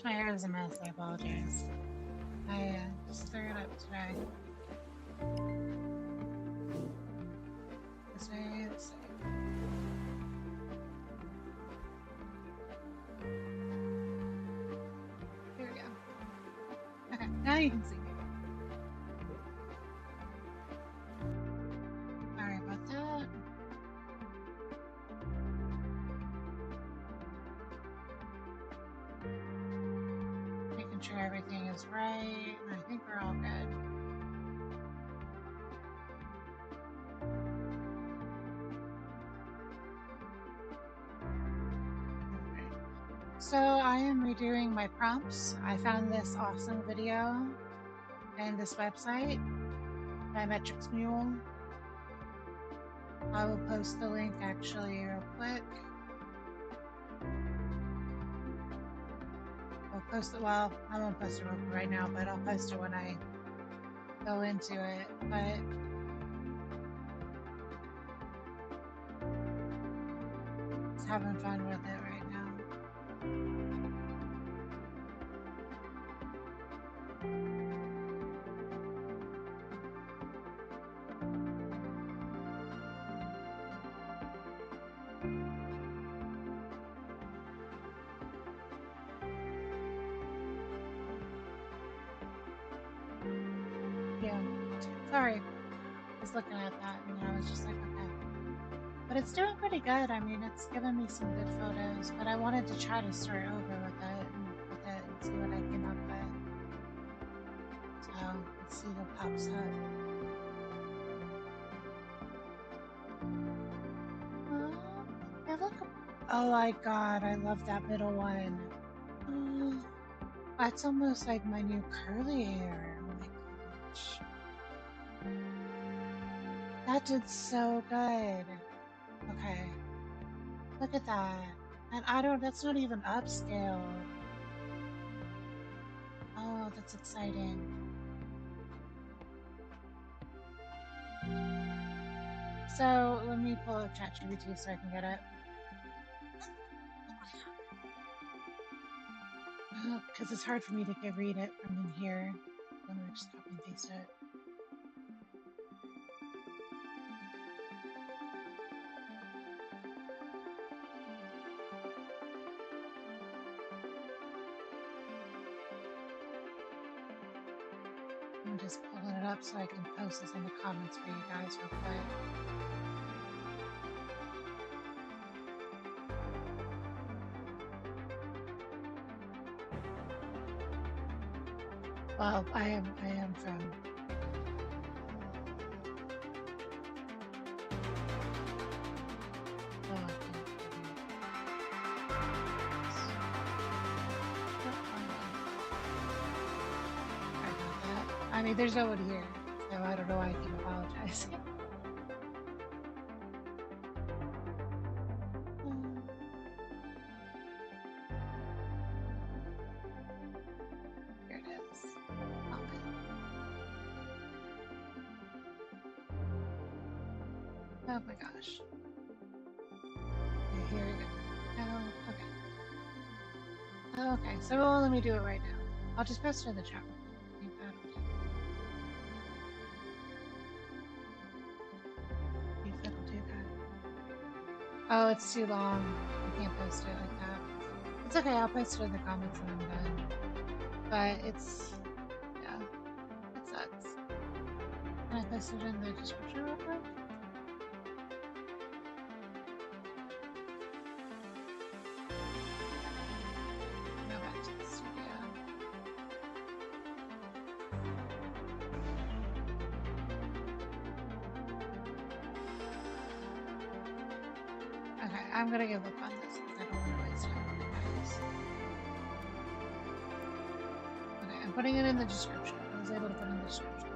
gosh, my hair is a mess. I apologize. I just threw it up today. This way, this way. Here we go. Okay, now you can see me. Sorry about that. Making sure everything is right. I think we're all good. So I am redoing my prompts. I found this awesome video and this website by Metrics Mule. I will post the link actually real quick. I'll post it, well, I won't post it right now, but I'll post it when I go into it. But just having fun with it right now. Yeah, sorry. I was looking at that and I was just like, okay. But it's doing pretty good. I mean, it's given me some good photos, but I wanted to try to start over with it and see what I came up with. So let's see what pops up. Oh my god, I love that middle one. That's almost like my new curly hair. Oh my gosh. That did so good. Okay. Look at that. And that's not even upscale. Oh, that's exciting. So let me pull up ChatGPT so I can get it. Because it's hard for me to read it from in here. I'm going to just copy and paste it. I'm just pulling it up so I can post this in the comments for you guys real quick. Well, I am from. I mean, there's nobody here, so I don't know why I keep apologizing. Here it is. Oh my gosh. Okay, here we go. Oh, okay. Okay, so let me do it right now. I'll just post it in the chat. Oh, it's too long. I can't post it like that. It's okay, I'll post it in the comments when I'm done. But it's, yeah, it sucks. Can I post it in the description real quick? Go back to the studio. Okay, I'm gonna give up on this because I don't want to waste time on you guys. Okay, I'm putting it in the description. I was able to put it in the description.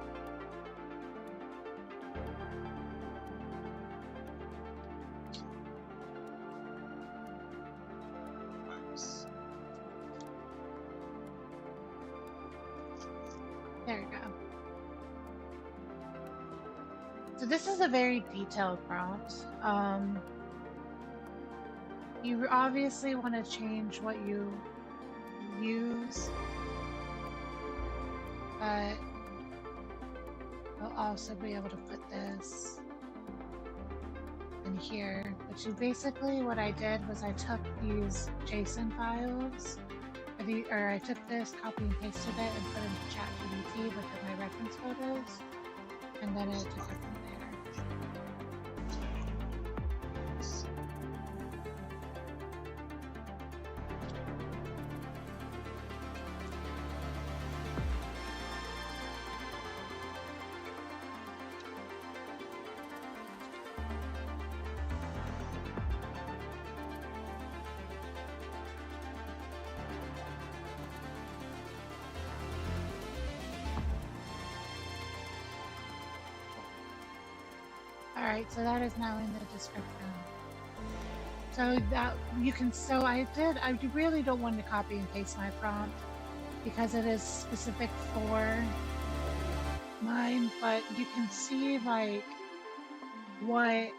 There we go. So this is a very detailed prompt. You obviously want to change what you use, but I'll also be able to put this in here. Which is basically what I did was I took these JSON files, or I took this, copy and pasted it, and put it into ChatGPT with my reference photos, and then it took it from there. Alright, so that is now in the description. So that you can, I really don't want to copy and paste my prompt because it is specific for mine, but you can see like what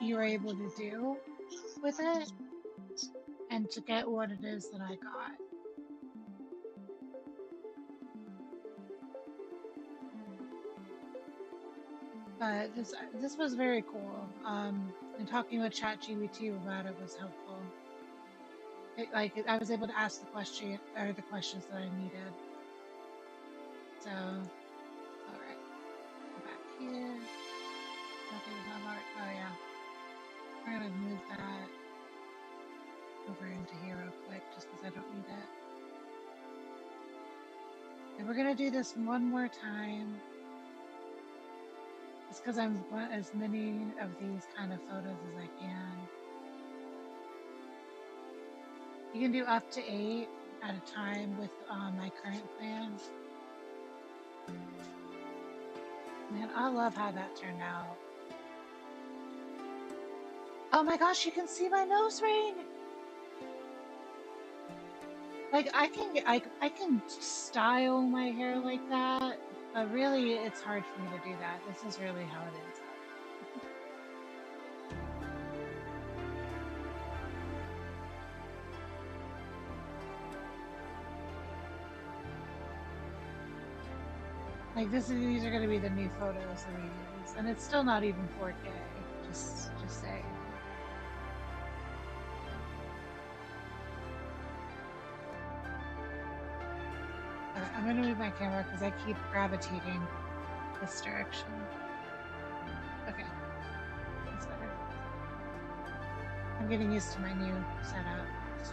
you're able to do with it and to get what it is that I got. But this was very cool. And talking with ChatGPT about it was helpful. I was able to ask the questions that I needed. So, all right, go back here. Oh yeah, we're gonna move that over into here real quick, just because I don't need it. And we're gonna do this one more time. It's because I want as many of these kind of photos as I can. You can do up to 8 at a time with my current plan. Man, I love how that turned out. Oh my gosh, you can see my nose ring! Like, I can style my hair like that, but really it's hard for me to do that. This is really how it is. Like these are gonna be the new photos that we use, and it's still not even 4K. Just saying. I'm gonna move my camera because I keep gravitating this direction. Okay, that's better. I'm getting used to my new setup, so.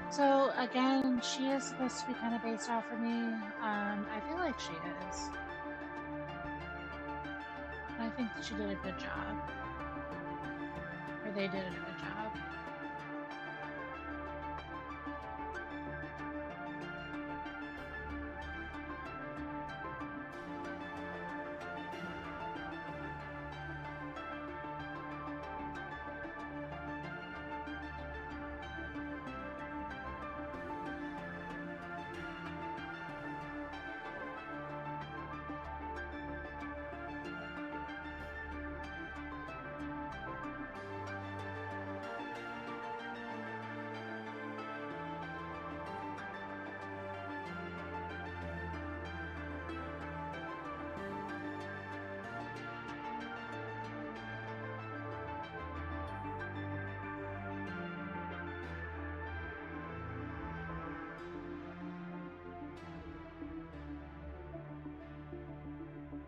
So again, she is supposed to be kind of based off of me. I feel like she is. I think that she did a good job. Or they did a good job.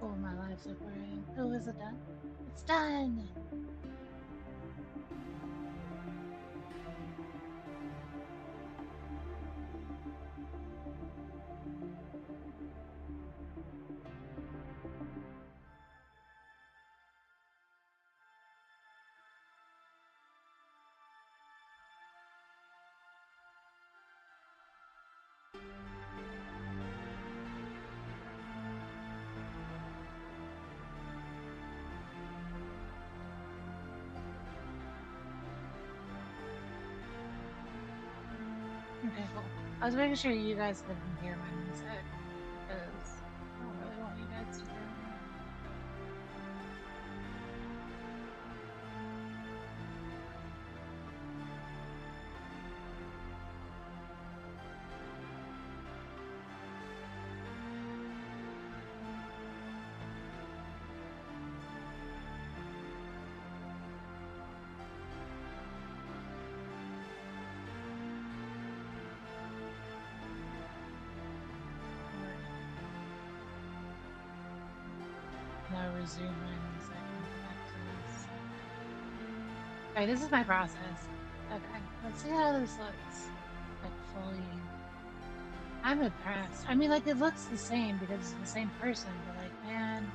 Oh, my life's so boring. Oh, is it done? It's done! Okay, cool. I was making sure you guys couldn't hear my music, because I don't really want you guys to hear me. resume mine in a second. Go back to this. Okay, this is my process. Okay, let's see how this looks. Like fully. I'm impressed. I mean, like it looks the same because it's the same person, but like, man,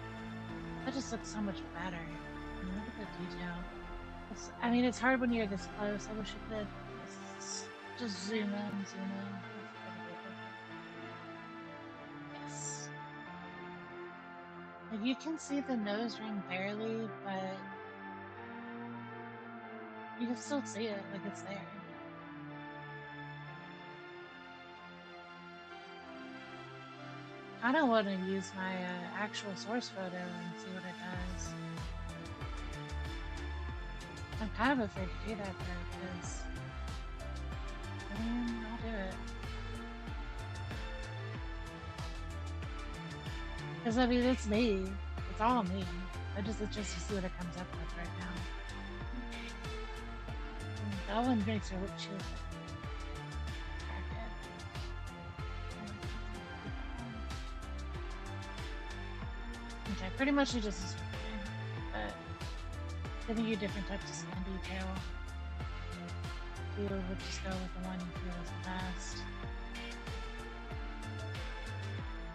that just looks so much better. I mean, look at the detail. I mean, it's hard when you're this close. I wish it could just zoom in, zoom in. Yes. Like you can see the nose ring barely, but you can still see it, like it's there. I don't want to use my actual source photo and see what it does. I'm kind of afraid to do that though, because I mean, I'll do it. Because I mean, it's me. It's all me. It's just to see what it comes up with right now. That one makes her look chill. Okay, pretty much it just is working, but giving you different types of skin detail. You would just go with the one you feel is the best.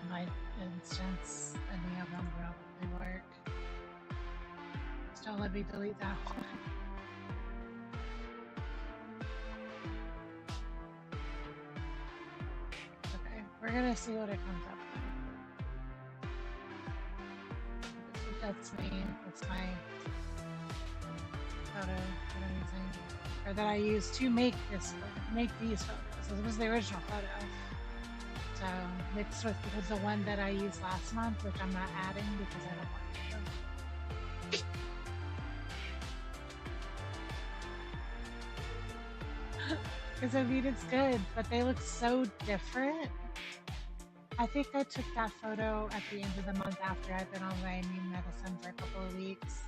In my instance, any of them will probably work. Just don't let me delete that one. Okay, we're gonna see what it comes up with. That's me. That's my photo that I'm using, or that I used to make these photos. So this was the original photo. So mixed with the one that I used last month, which I'm not adding because I don't want to. Because I mean it's good, but they look so different. I think I took that photo at the end of the month after I've been on my immune medicine for a couple of weeks.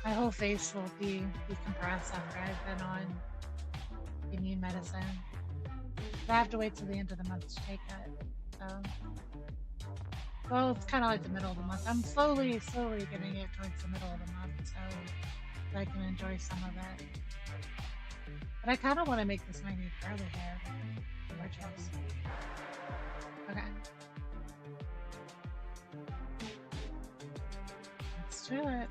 My whole face will be decompressed after I've been on immune medicine. But I have to wait till the end of the month to take it. So, well, it's kind of like the middle of the month. I'm slowly getting it towards the middle of the month so I can enjoy some of it. But I kind of want to make this my new curly hair. Gorgeous. Okay. Let's do it.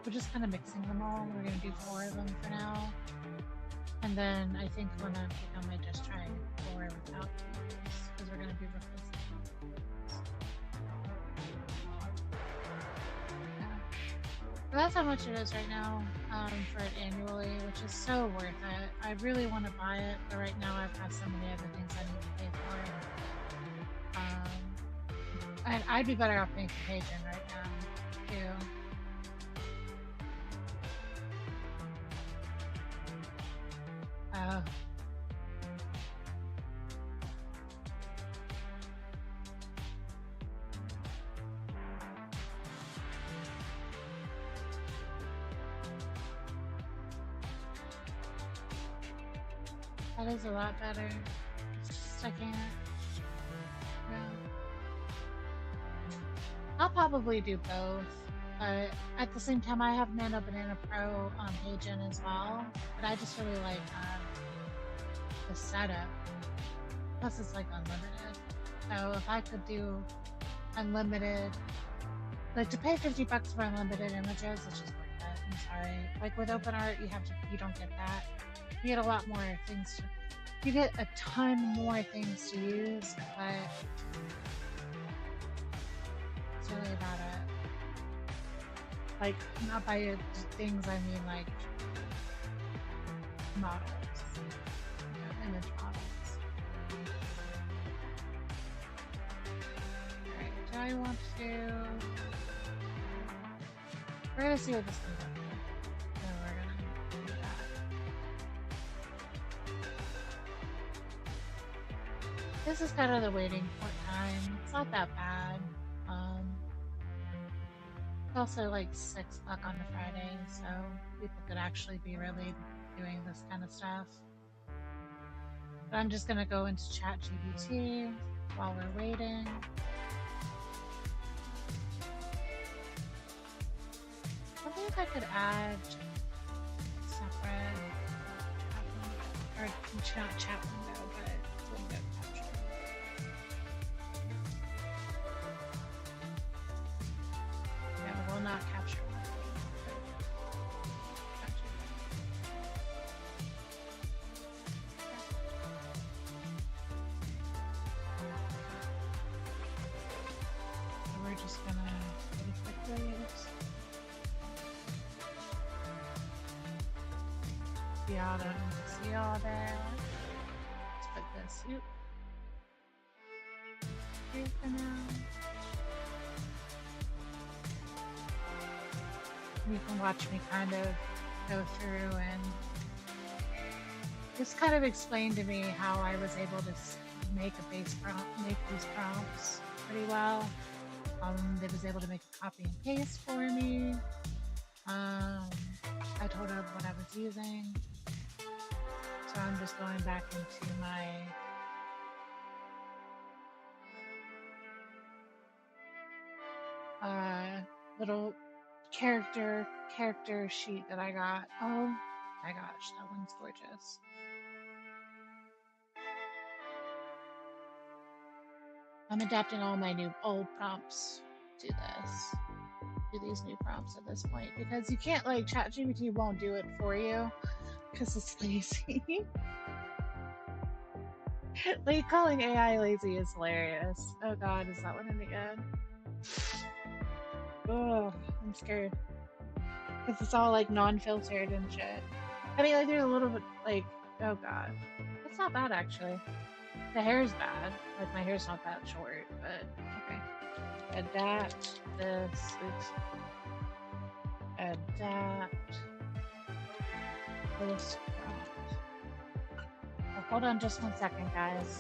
We're just kind of mixing them all. We're going to do 4 of them for now. And then I think when I might just try 4 without these, because we're going to be replacing. Yeah. So that's how much it is right now for it annually, which is so worth it. I really want to buy it, but right now I've got so many other things I need to pay for. And I'd be better off paying for heygen right now, too. That is a lot better. Just I can't. Yeah. I'll probably do both, but at the same time, I have Nano Banana Pro on heygen as well. But I just really like the setup. Plus, it's like unlimited. So if I could do unlimited, like to pay $50 for unlimited images, it's just worth it. I'm sorry. Like with OpenArt, you don't get that. You get a lot more things you get a ton more things to use, but it's really about it. Like, not by things, I mean like models, image models. Alright, do I want to... We're gonna see what this comes up. This is kind of the waiting time. It's not that bad. It's also like 6 o'clock on a Friday, so people could actually be really doing this kind of stuff. But I'm just gonna go into ChatGPT while we're waiting. wonder if I could add separate or not chat window, but window capture. Yeah, we'll not capture one. We're just gonna really quickly see all there. Let's put this here for now. You can watch me kind of go through and just kind of explain to me how I was able to make a base prompt, make these prompts pretty well. They was able to make a copy and paste for me. I told her what I was using. So I'm just going back into my little character sheet that I got. Oh my gosh, that one's gorgeous. I'm adapting all my old prompts to these new prompts at this point, because you can't, like, ChatGPT won't do it for you because it's lazy. Like, calling AI lazy is hilarious. Oh god, is that one any good? Oh, I'm scared. Because it's all, like, non-filtered and shit. I mean, like, there's a little bit, like, oh god. It's not bad, actually. The hair's bad. Like, my hair's not that short, but okay. Adapt this. Oops. Adapt this prompt. Oh, hold on just 1 second, guys.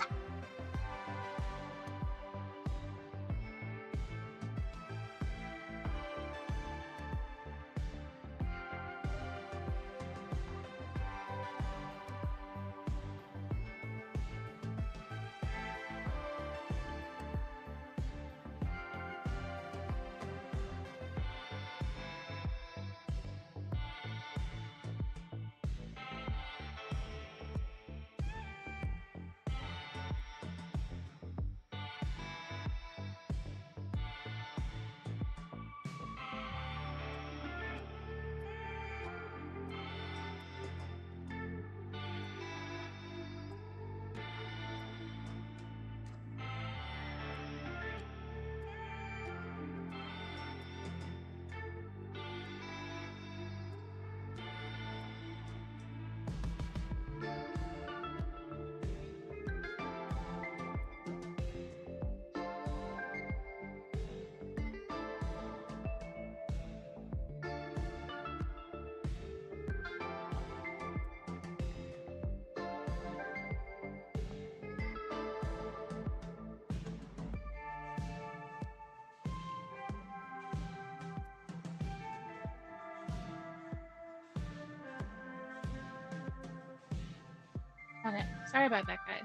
Okay, sorry about that, guys.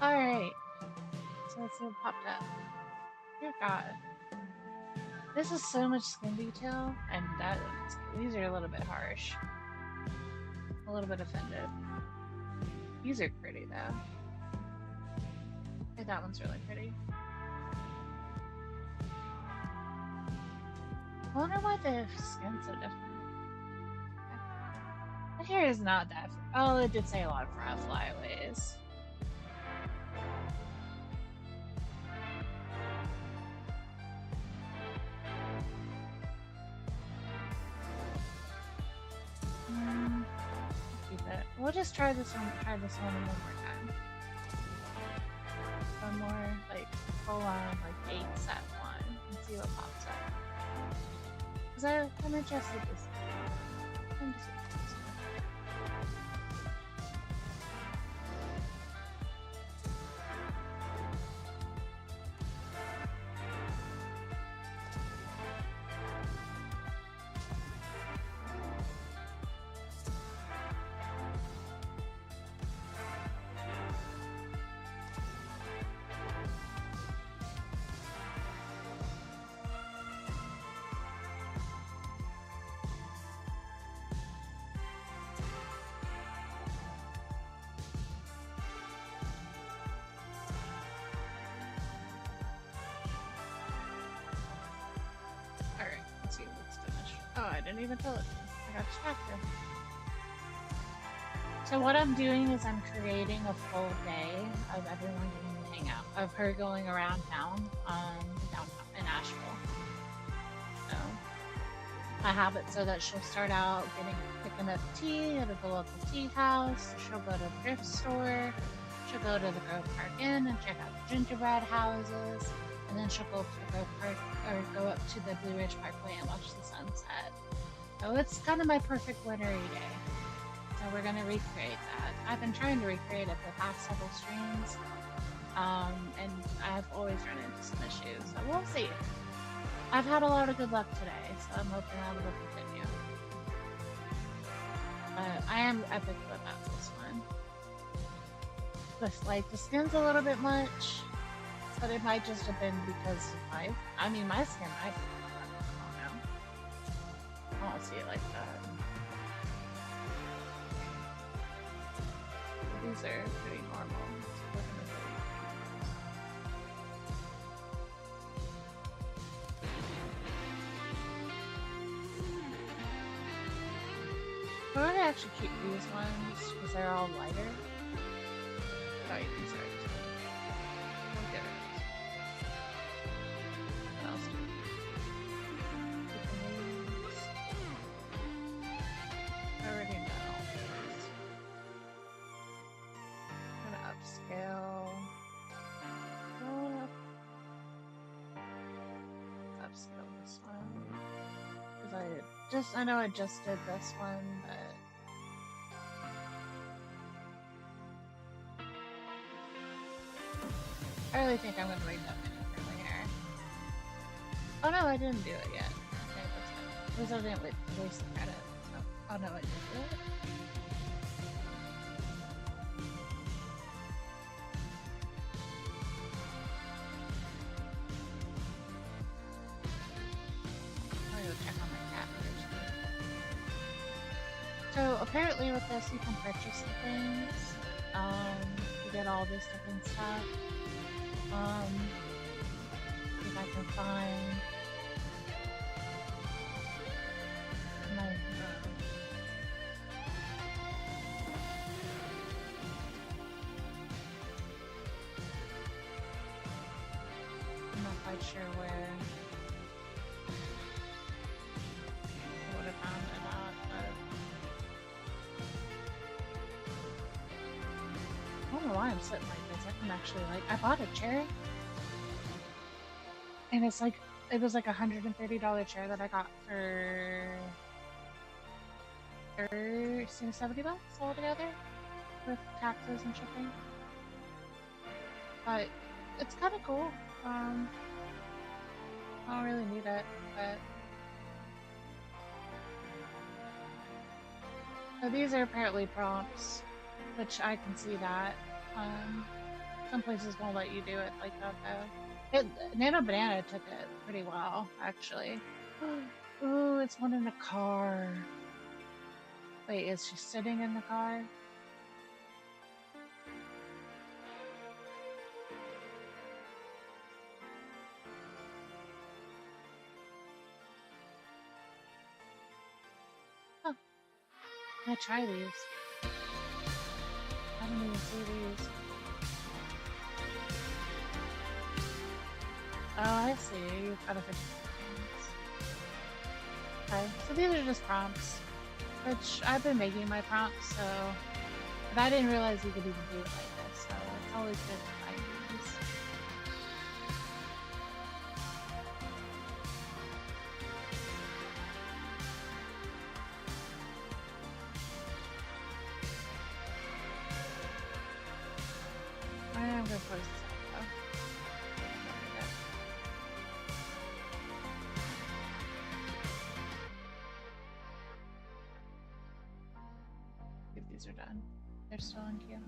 Alright, so let's see what popped up. Dear God. This is so much skin detail, and these are a little bit harsh. A little bit offended. These are pretty, though. I think that one's really pretty. I wonder why the skin's so different. My hair is not that. Oh, it did say a lot of flyaways. Keep it. We'll just try this one. Try this one more time. One more, like, full on, like, 8 set one, and see what pops up. Cause I'm interested in this. I'm just interested. didn't even tell it. I got distracted. So what I'm doing is I'm creating a full day of everyone getting to hang out, of her going around town, downtown in Asheville. So I have it so that she'll start out picking up tea at the local tea house. She'll go to the thrift store. She'll go to the Grove Park Inn and check out the gingerbread houses, and then she'll go up to the Grove Park or go up to the Blue Ridge Parkway and watch the sunset. So it's kind of my perfect wintry day. So we're gonna recreate that. I've been trying to recreate it the past several streams, and I've always run into some issues. So we'll see. I've had a lot of good luck today, so I'm hoping that will continue. But I am epic about this one. Like the skin's a little bit much, but it might just have been because of my skin. I don't know. I don't see it like that. These are pretty normal. I'm gonna actually keep these ones because they're all lighter. Oh, you can start. We'll get it. What else do we need? I already know. I'm gonna upscale. Upscale this one. Because I know I just did this one, but I really think I'm going to make that many for my hair. Oh no, I didn't do it yet. Okay, that's good. At least I didn't waste the credit. So. Oh no, I did do it. I'm gonna go check on my cat first. So apparently with this you can purchase the things. You get all this different stuff. If I can find my I'm not quite sure where I would have found it at, but I don't know why I'm sitting like this. I can actually I bought a chair. And it was like $130 chair that I got for $70 altogether with taxes and shipping. But it's kind of cool. I don't really need it, but so these are apparently prompts, which I can see that. Some places won't let you do it like that though. Nano Banana took it pretty well, actually. Ooh, it's one in the car. Wait, is she sitting in the car? Huh. Can I try these? I didn't even see these. Oh, I see. You've got to fix things. Okay, so these are just prompts, which I've been making my prompts, so but I didn't realize you could even do it like this, so it's always good to find these. I'm gonna close this out though. These are done. They're still in queue.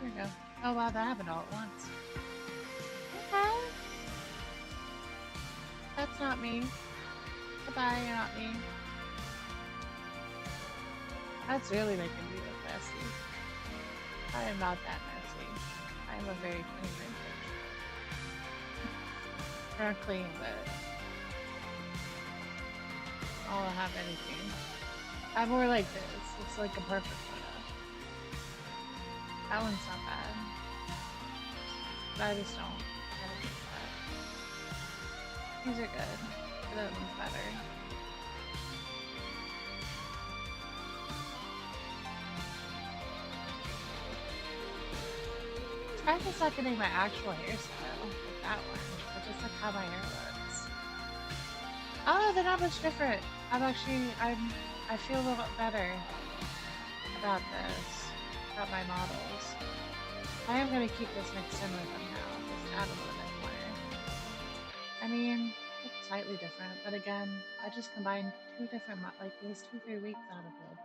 There we go. Oh wow, that happened all at once. Okay. That's not me. Goodbye, you're not me. That's really making me look nasty. I am not that messy. I am a very clean vintage. Not clean, but I don't have anything. I'm more like this. It's like a perfect photo. That one's not bad. But I just don't have a good set. These are good. But that one's better. I just not getting my actual hairstyle with that one, but just like how my hair looks. Oh, they're not much different. I feel a little bit better about this, about my models. I am gonna keep this mixed in with them now, just add a little bit more. I mean, it's slightly different, but again, I just combined two different, like these 2-3 weeks out of it,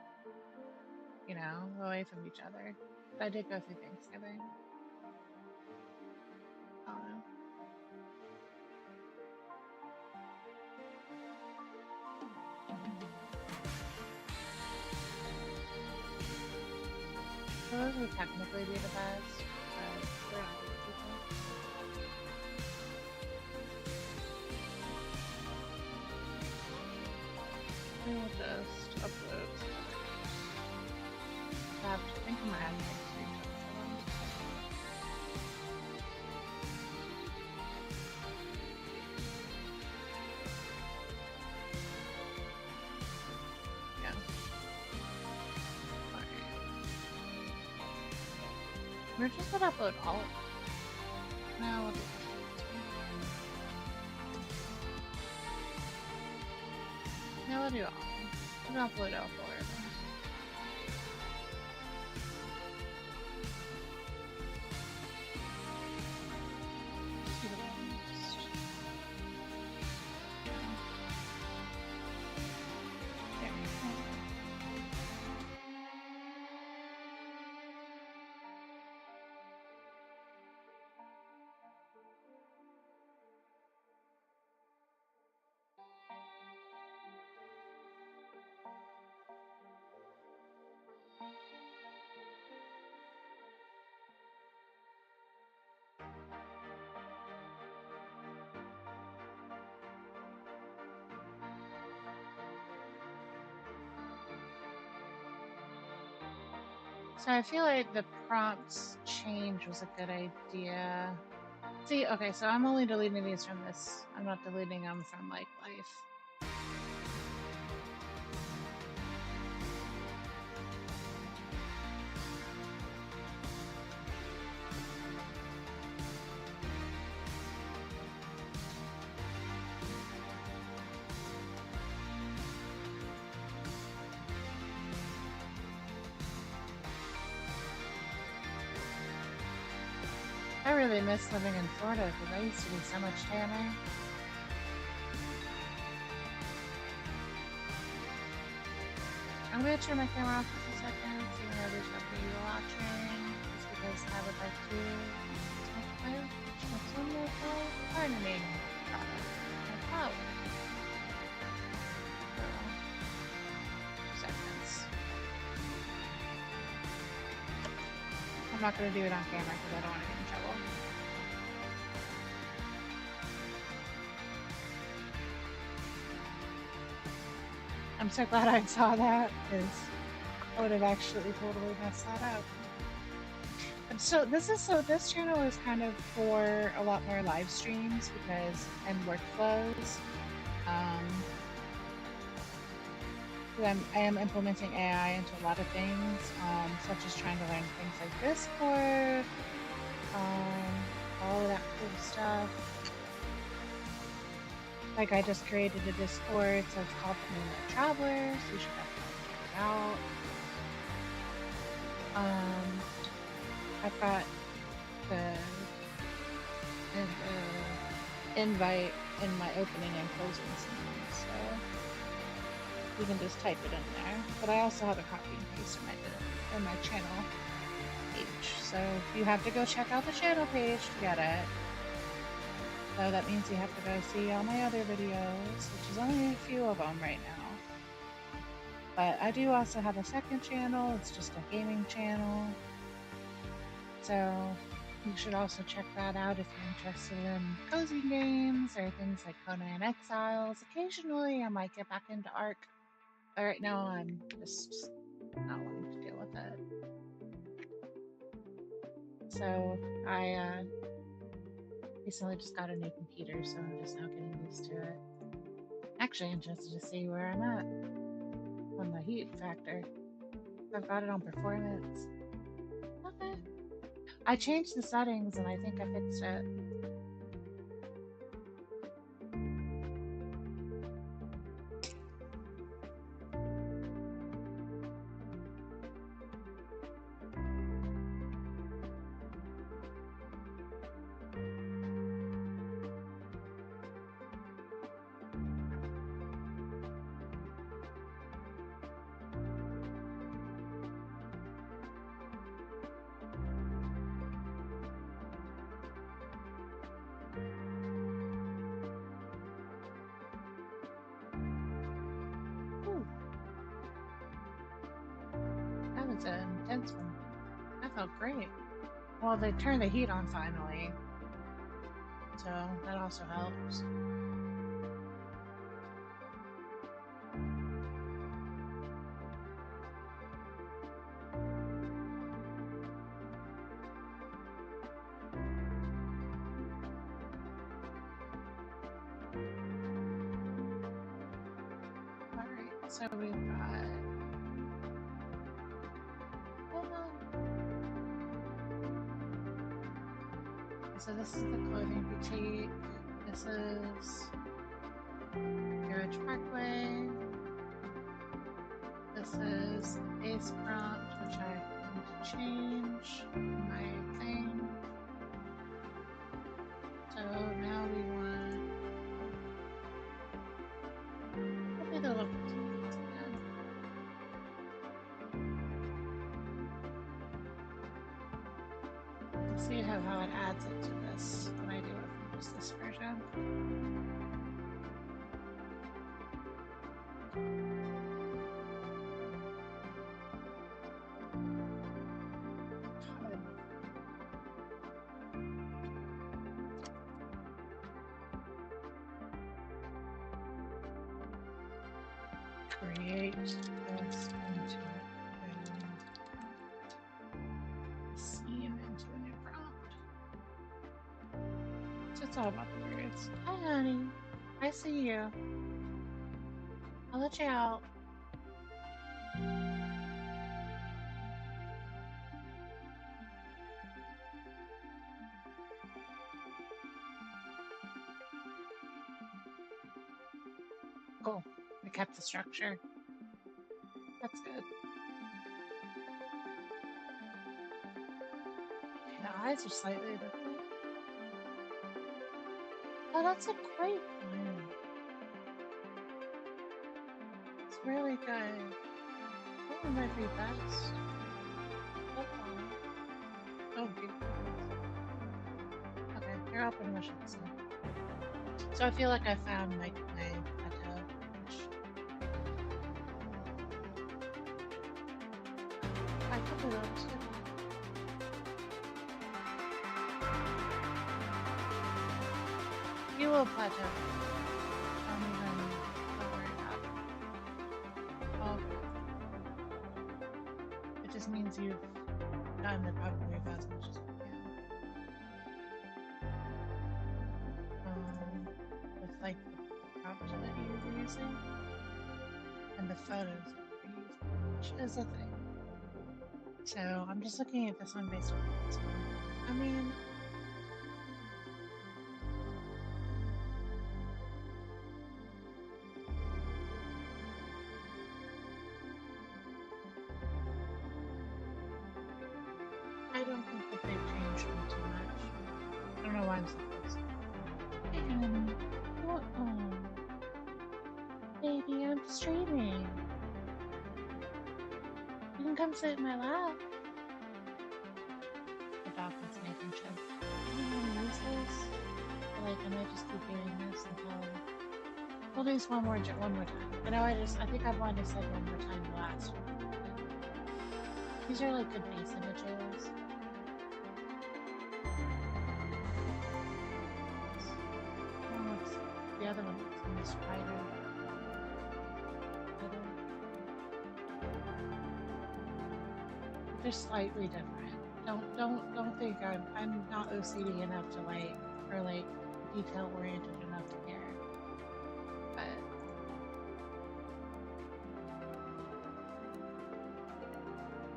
you know, away from each other. But I did go through Thanksgiving. I don't know. So those would technically be the best, but they're not really people. We will just upload some other videos. I think I'm adding like 3 clips of them. Yeah. Alright. We're just gonna upload all of them. No, we'll do this one. No, we'll do all of them. We'll upload all 4 of them. To the most. There we go. So I feel like the prompts change was a good idea. See, okay, so I'm only deleting these from this. I'm not deleting them from like life. I really miss living in Florida because I used to be so much tanner. I'm gonna turn my camera off for a second, so you know there's nobody watching, just because I would like to smoke some more gardening product and flower. So, 2 seconds. I'm not gonna do it on camera because I don't want to get in trouble. I'm so glad I saw that because I would have actually totally messed that up. And so this channel is kind of for a lot more live streams because and workflows. I am implementing AI into a lot of things, such as trying to learn things like Discord, all of that cool stuff. Like I just created a Discord, so it's called Moonlit Travelers. You should definitely check it out. I've got the invite in my opening and closing scenes, so you can just type it in there. But I also have a copy and paste in my channel page, so you have to go check out the channel page to get it. So that means you have to go see all my other videos, which is only a few of them right now. But I do also have a second channel. It's just a gaming channel. So you should also check that out if you're interested in cozy games or things like Conan Exiles. Occasionally I might get back into Ark, but right now I'm just not wanting to deal with it. So I recently just got a new computer, so I'm just now getting used to it. Actually interested to see where I'm at on the heat factor. I've got it on performance. Okay. I changed the settings and I think I fixed it. Ooh, that was an intense one. That felt great. Well, they turned the heat on finally, so that also helps. Alright, so we've got... So this is the clothing boutique. This is Garage Parkway. This is the base prompt, which I need to change my thing. So now we want... What be the local tickets again? Let's see how it adds it to this when I do it from just this version. Create this into see into a new prompt. So it's all about the words. Hi, honey. I see you. I'll let you out. Cool. We kept the structure. That's good. Okay, the eyes are slightly different. Oh, that's a great one. It's really good. That one might be best. Oh, beautiful. Okay, you're open much of so I feel like I found my plateau. I could do those too. You will plateau. Don't worry about it. Oh, it just means you've gotten it probably about as much as you can. With like the prompt that you were using and the photos that you were using, which is a thing. So I'm just looking at this one based on this one. I mean, I don't think that they've changed them too much. I don't know why I'm so close. Hey, honey. What? Oh, baby, I'm streaming. You can come sit in my lap. The dog is making sure. I don't want to use this. But like, I might just keep doing this until we'll do this one more time. I know I think I've wanted to say one more time the last one. These are like good base images. this wider. They're slightly different. Don't think I'm not OCD enough to like, or like detail oriented enough to care. But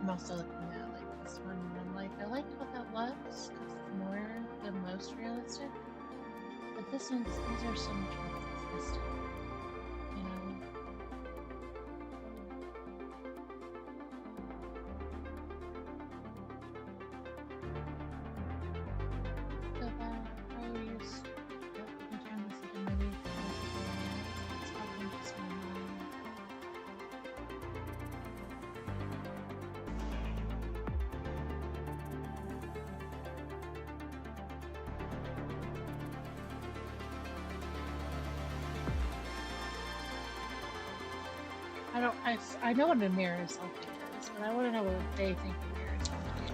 I'm also looking at like this one and I'm like, I like how that looks because it's more than most realistic. But this one's, these are so much more consistent, you know? So that I use, yep, you can turn this into maybe it's helping to small mind. I know what a mirror selfie is, but I want to know what they think a mirror selfie is.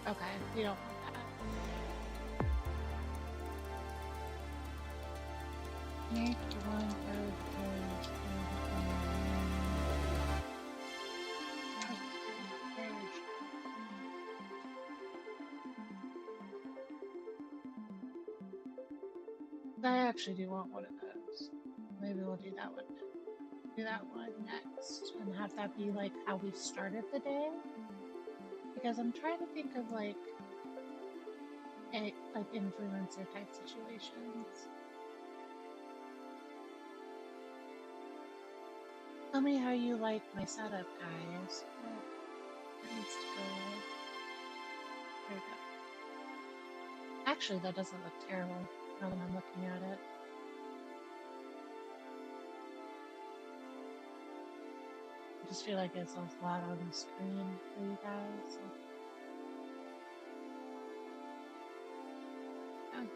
Okay, we don't want that. Make one of those. I actually do want one of those. Maybe we'll do that one. Do that one next, and have that be like how we started the day. Because I'm trying to think of like influencer type situations. Tell me how you like my setup, guys. Oh, it needs to go. There we go. Actually, that doesn't look terrible now that I'm looking at it. I just feel like it's a lot on the screen for you guys. So. Yeah.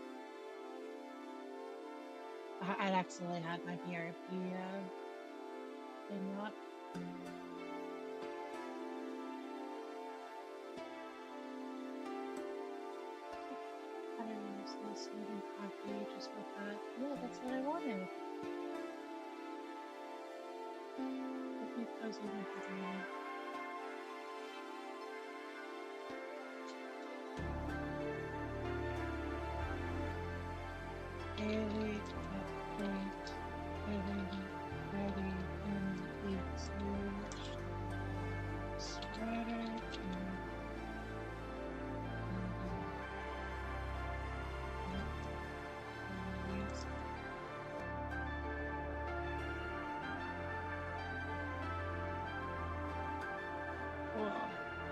I'd accidentally had my BRP thing up. I don't know, so this moving coffee just with that. Yeah, that's what I wanted. Let me close my computer. Daily update, ready in week stage, spreader,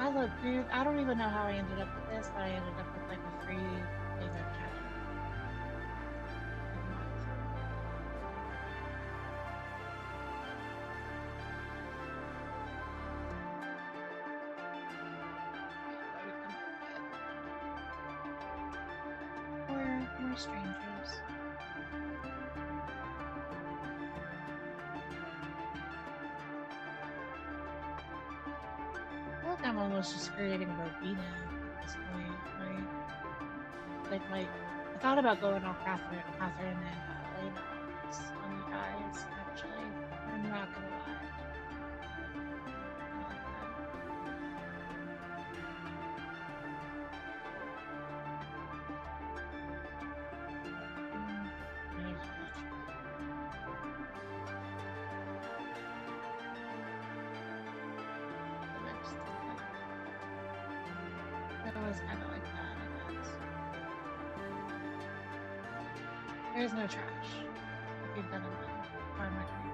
I look, dude, I don't even know how I ended up with this, but I ended up with like a free laser cat. We're strangers. I feel like I'm almost just creating Robina at this point, right? Like, I thought about going on Catherine and Lena's on you guys, actually. I'm not gonna lie. I like that. It was kind of like that, I guess. There's no trash. Keep that in mind. Why am I going to do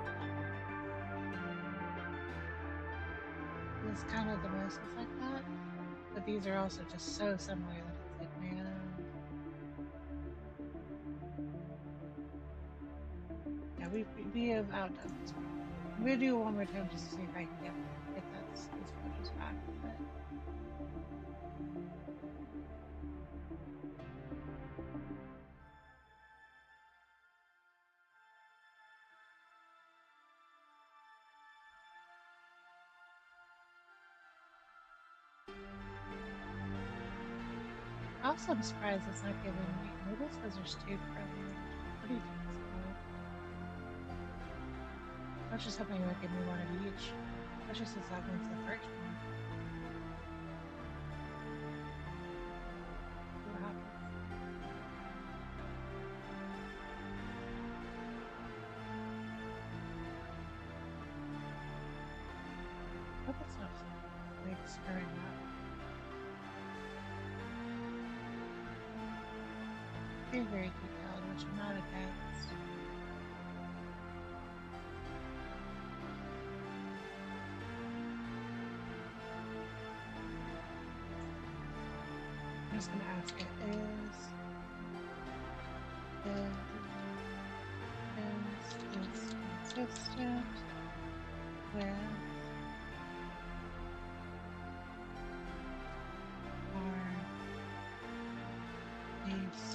that? It's kind of the most is like that, but these are also just so similar that it's like, man. Yeah, we have outdone this one. I'm gonna do it one more time just to see if I can get those photos back. But Also, I'm surprised it's not giving me. Maybe it's because there's two privileged. What do you think? I was just hoping it would give me one of each. Especially since that one's the first one. See what happens. I hope it's not like screwing up. Very detailed, which I'm not against. I'm just going to ask it, is this consistent with our base?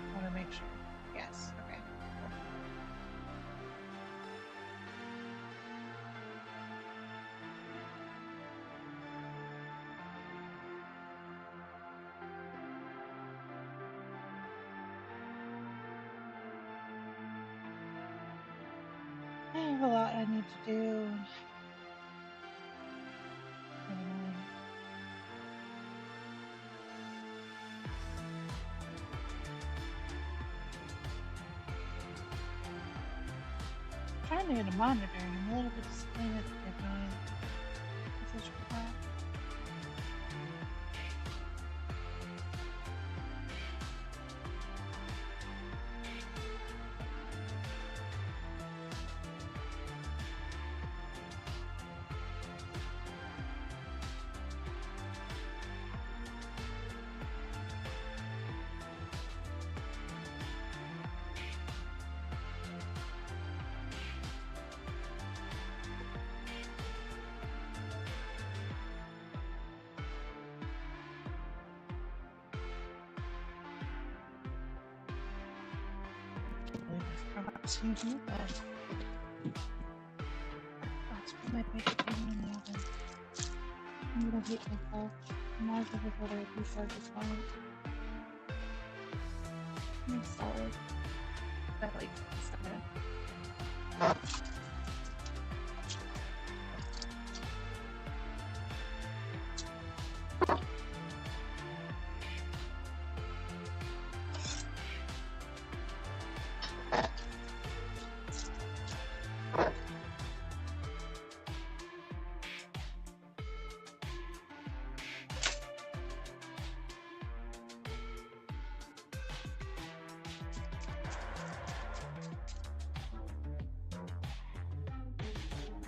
I want to make sure. Yes, okay. Cool. I have a lot I need to do. I'm trying to get a monitor. I'm a little bit disappointed that they're not message for that. TV, but that's what my big opinion in the oven. I'm gonna hate myself. I'm always gonna put a piece of this one. I'm solid. But like,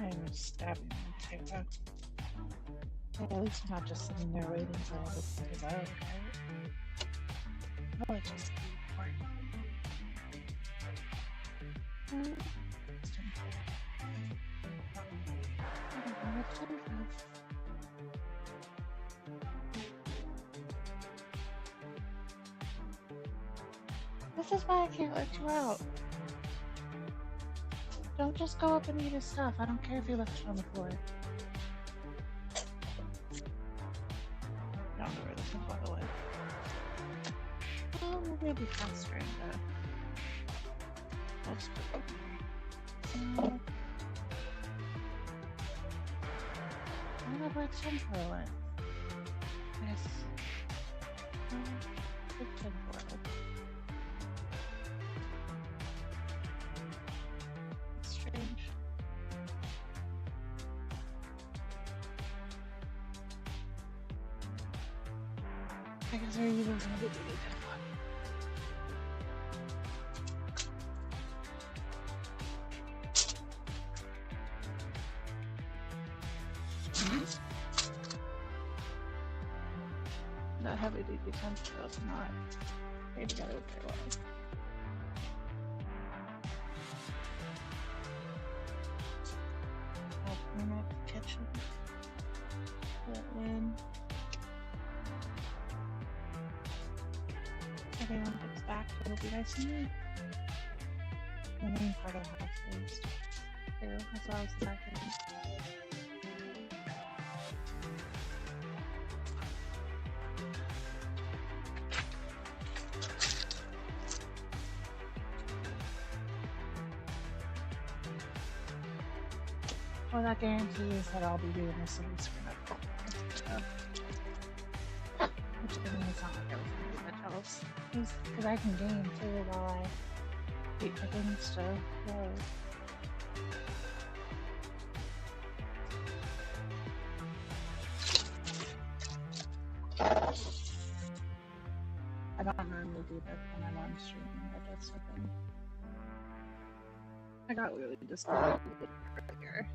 I'm stabbing my table. At least I'm not just sitting there waiting for all this to go out, right? Oh, it just This is why I can't let you out. Don't just go up and eat his stuff. I don't care if you left it on the floor. I don't know where this is, by the way. Well, maybe it'll be faster in the... I'll just put it over here. I don't know where temporal went. Yes. The temporal. Strange. I guess we're using some of the deleted one. That heavy duty temporal is not made together very well. Kitchen. Put it in. Everyone gets back, it'll be nice and neat. The main part of the house is here, as well as the back end. Well, that guarantees that I'll be doing this at least for another month. Which, I mean, it's not like I was going to do much else. Because I can game too while I wait for things to load. I don't normally do this when I'm on stream. I just open. I got really distracted earlier.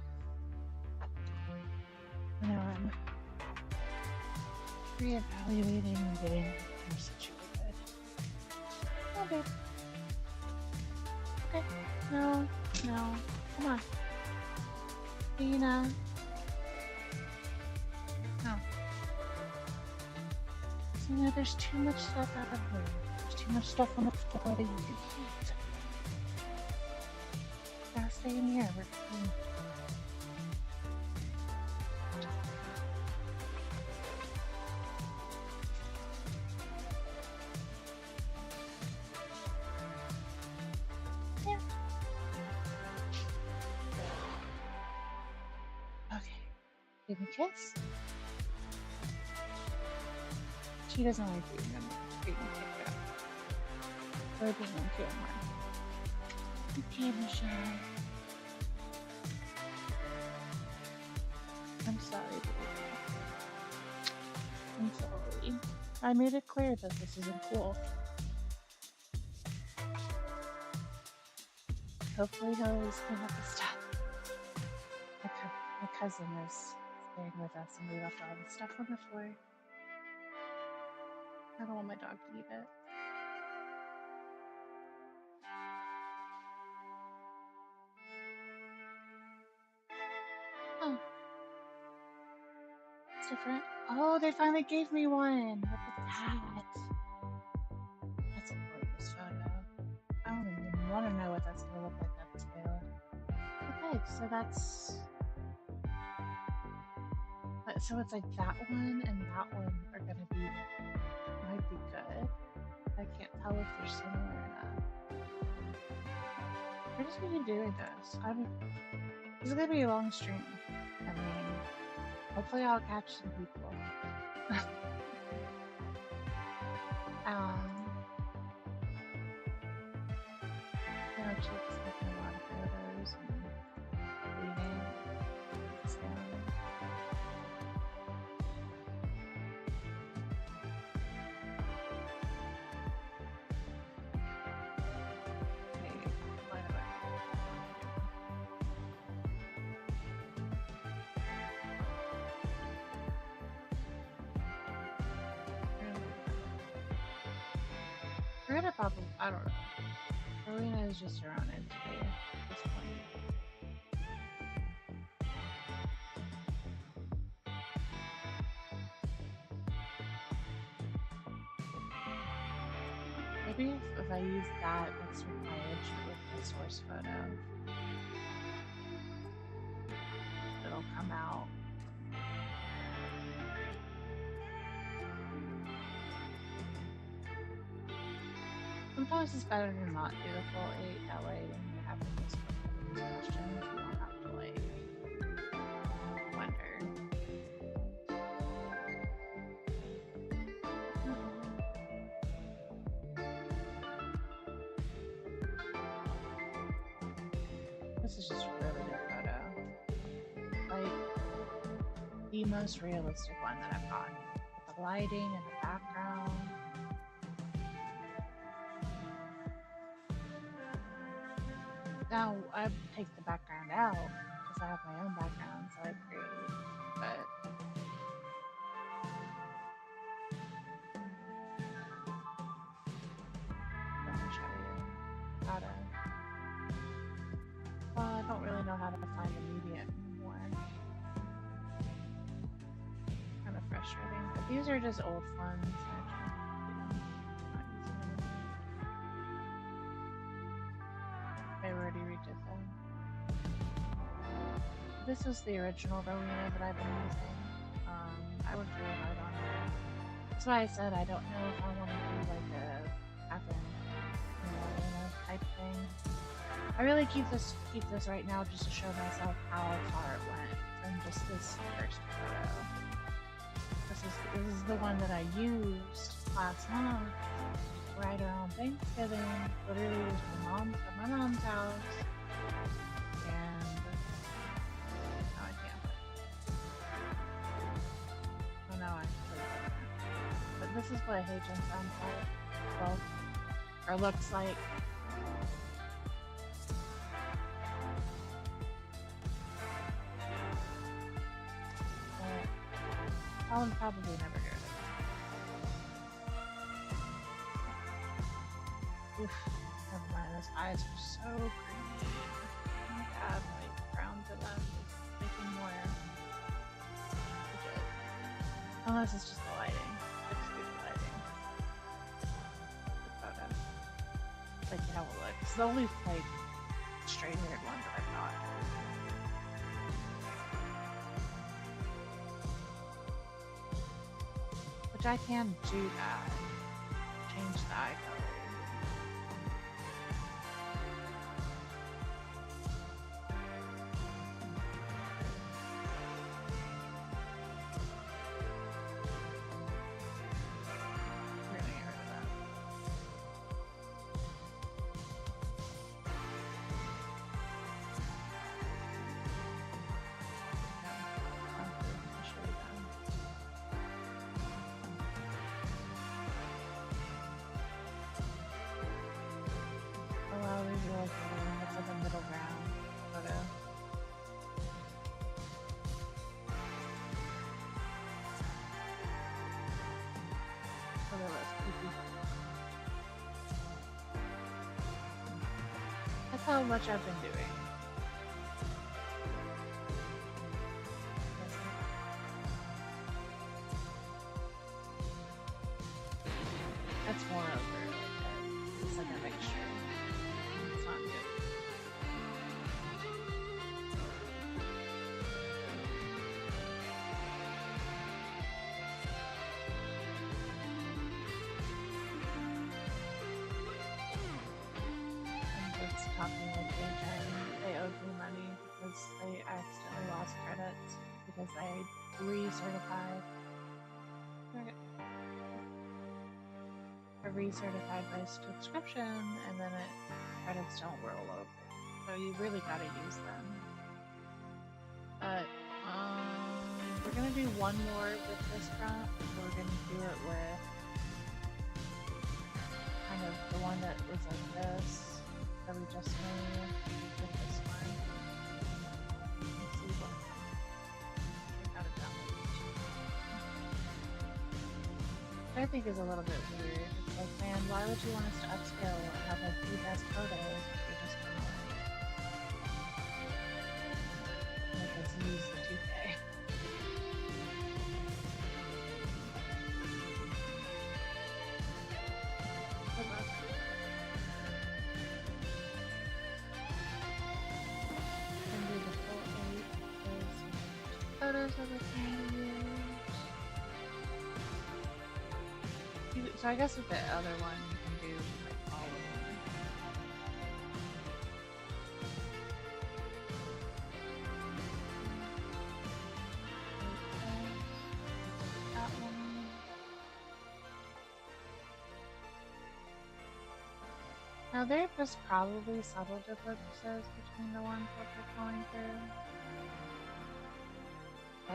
Now I'm reevaluating and getting more situated. Okay. Okay. No. Come on. Dina. No. So, you know, there's too much stuff out of here. There's too much stuff on the floor that you can eat. Gotta stay in here. We're clean. Yeah. Okay. Give me a kiss. She doesn't like being kicked out. Or being on camera. Okay, Michelle. I'm sorry, baby. I'm sorry. I made it clear that this isn't cool. Hopefully he'll always clean up his stuff. My cousin is staying with us and we left all the stuff on the floor. I don't want my dog to eat it. Oh. It's different. Oh, they finally gave me one! Look at that! That's a gorgeous photo. I don't even want to know what that's going to look like at scale. Okay, so that's... So it's like that one and that one are going to be... might be good. I can't tell if they're similar or not. We're just going to be doing this. This is going to be a long stream. I mean, hopefully I'll catch some people. You know, Chick's taking a lot of photos and reading. So... We're gonna probably, I don't know. Arena is just around entity at this point. Maybe if I use that mixed with my edge with the source photo, it'll come out. Sometimes it's better to not do the full 8, that way when you're having these questions, you don't have to like wonder. This is just a really good photo. Like the most realistic one that I've gotten. The lighting and the background. Now, I take the background out because I have my own backgrounds that I create, but let me show you how to, well, I don't really know how to find a medium anymore. Kind of frustrating, but these are just old ones. I already redid them. This is the original Rowena that I've been using. I worked really hard on it. That's why I said I don't know if I want to do like a half-in, you know, type thing. I really keep this right now just to show myself how far it went from just this first photo. This is the one that I used last month, right around Thanksgiving. Literally was from my mom's house, and now I can't. Oh no, I can't. But this is what heygen sounds like, well, or looks like. I'll probably never hear it. Oof, never mind, his eyes are so green. Oh my god, like brown to them is making more legit. Unless it's just the lighting. Excuse the lighting. The photo. Like how it looks. It's the only like straight haired one that I've got. Which I can do that. Change the eye color. We're gonna get rid of that. That's like a middle ground photo. That's how much I've been doing. That's more over like it's like a mixture. It's not good. I'm just talking with heygen. They owed me money because they accidentally lost credits because I recertified. I recertified by subscription, and then credits don't roll over, so you really gotta use them. But we're gonna do one more with this front. So we're gonna do it with kind of the one that was like this that we just made with this one. Let's see what I got it done. Which I think is a little bit weird. It's like, man, why would you want us to upscale and have like the best photos if you're just gonna like let's use the 2K? And do the full 8 photos of the can use. So I guess with the other one you can do like all of them. That one. Now there was probably subtle differences between the ones that we're going through. But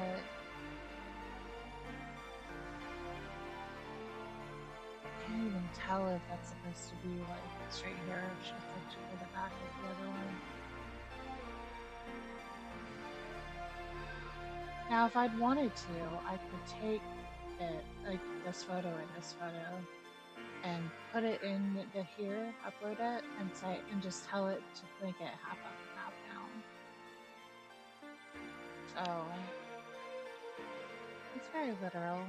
I can't even tell if that's supposed to be like straight here or if it's actually the back of the other one. Now if I'd wanted to, I could take it, like this photo and this photo, and put it in the here, upload it, and say, and just tell it to make it half up and half down. So it's very literal.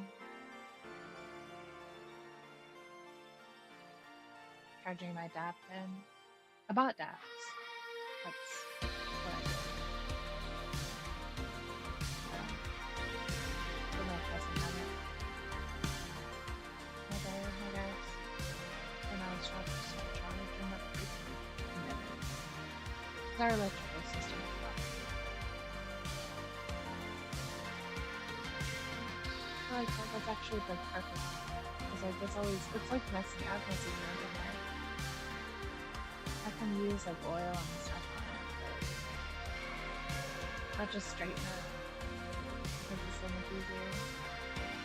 Charging my DAP pin. I bought DAPs. That's what I did. Don't know if that's a habit. Hi there, hi guys. And I was trying to start charging up. our electrical system is not. I like that. That's actually like perfect. It's like it's like messy. I've messy around in there. I can use like oil and stuff on it, but not just straighten it because it's so much easier.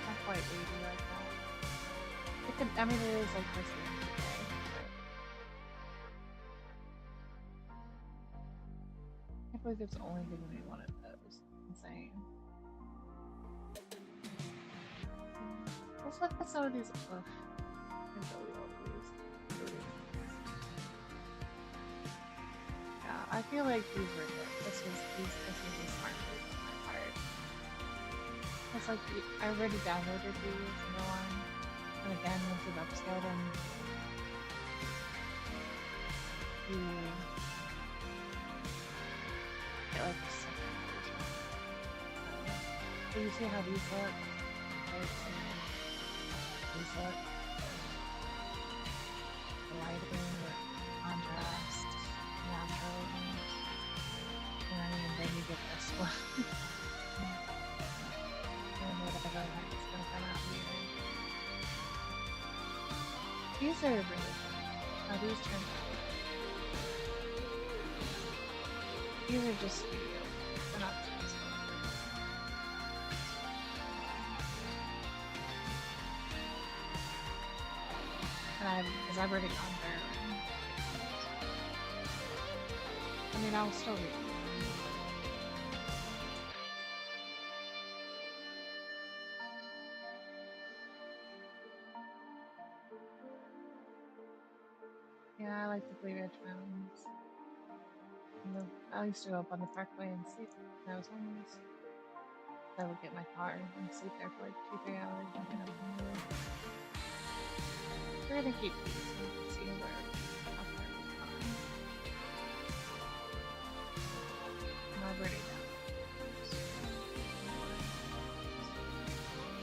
Not quite wavy like that. It can. I mean, it is like this here today. I can't believe it's only giving me one of those. Insane. Let's look at some of these. Ugh, I really love these. Yeah, I feel like these were good. This was a smart move on my part. It's like I already downloaded these and go on, and again once you've upscaled them, you get like the second version. So you see how these look? These look. The lighting, the contrast, natural, and then you get this one. And whatever, it's gonna come out weird. These are really good. How these turn out. These are just studio. They're not too small. And because I've already gone there. I mean, I'll still read it. Yeah, I like the Blue Ridge Mountains. I used to go up on the parkway and sleep when I was homeless. I would get my car and sleep there for like 2-3 hours and get up on the road. We're gonna keep these so we can see where how far we've gone. I'm already down.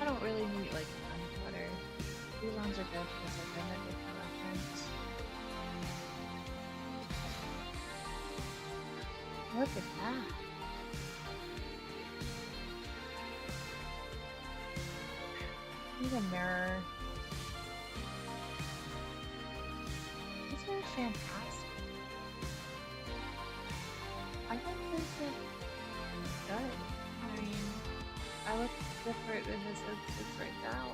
I don't really need like unclutter. These ones are good because they're good at different reference. Look at that. Need a mirror. These are fantastic. I think these are good. I mean, I look different in this instance right now.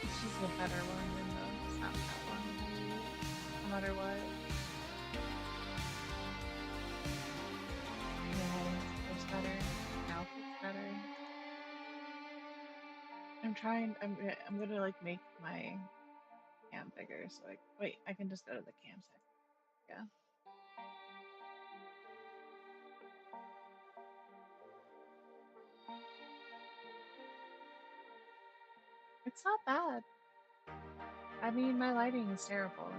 She's a better one than the Snapchat one, no matter what. Yeah, it's better. Outfit's better. I'm gonna like make my cam bigger so wait, I can just go to the cam sec. Yeah. It's not bad. I mean, my lighting is terrible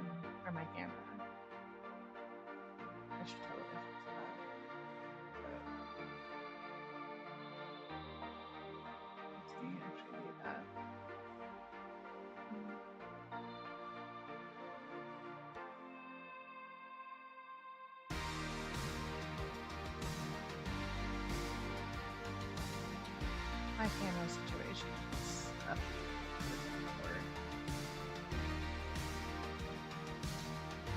for my camera. I should totally fix that. But let's see, actually do that. My camera situation is up to the board.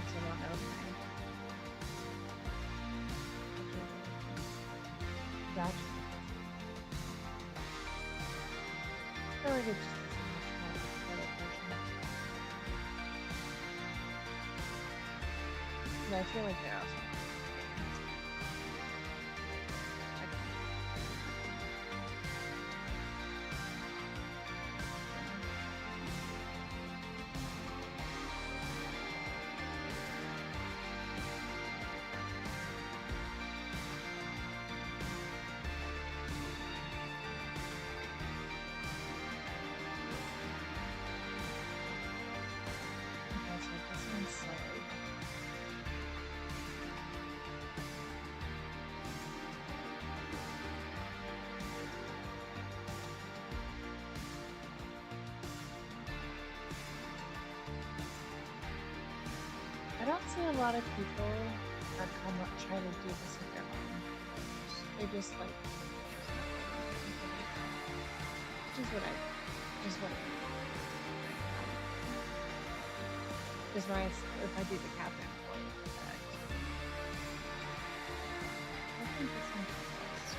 So I don't know if I feel like it's just a much more better version. But I feel like they're also see a lot of people that come up try to do this with their own. They just like just what I just what I just why if I do the cap in I think this one's best.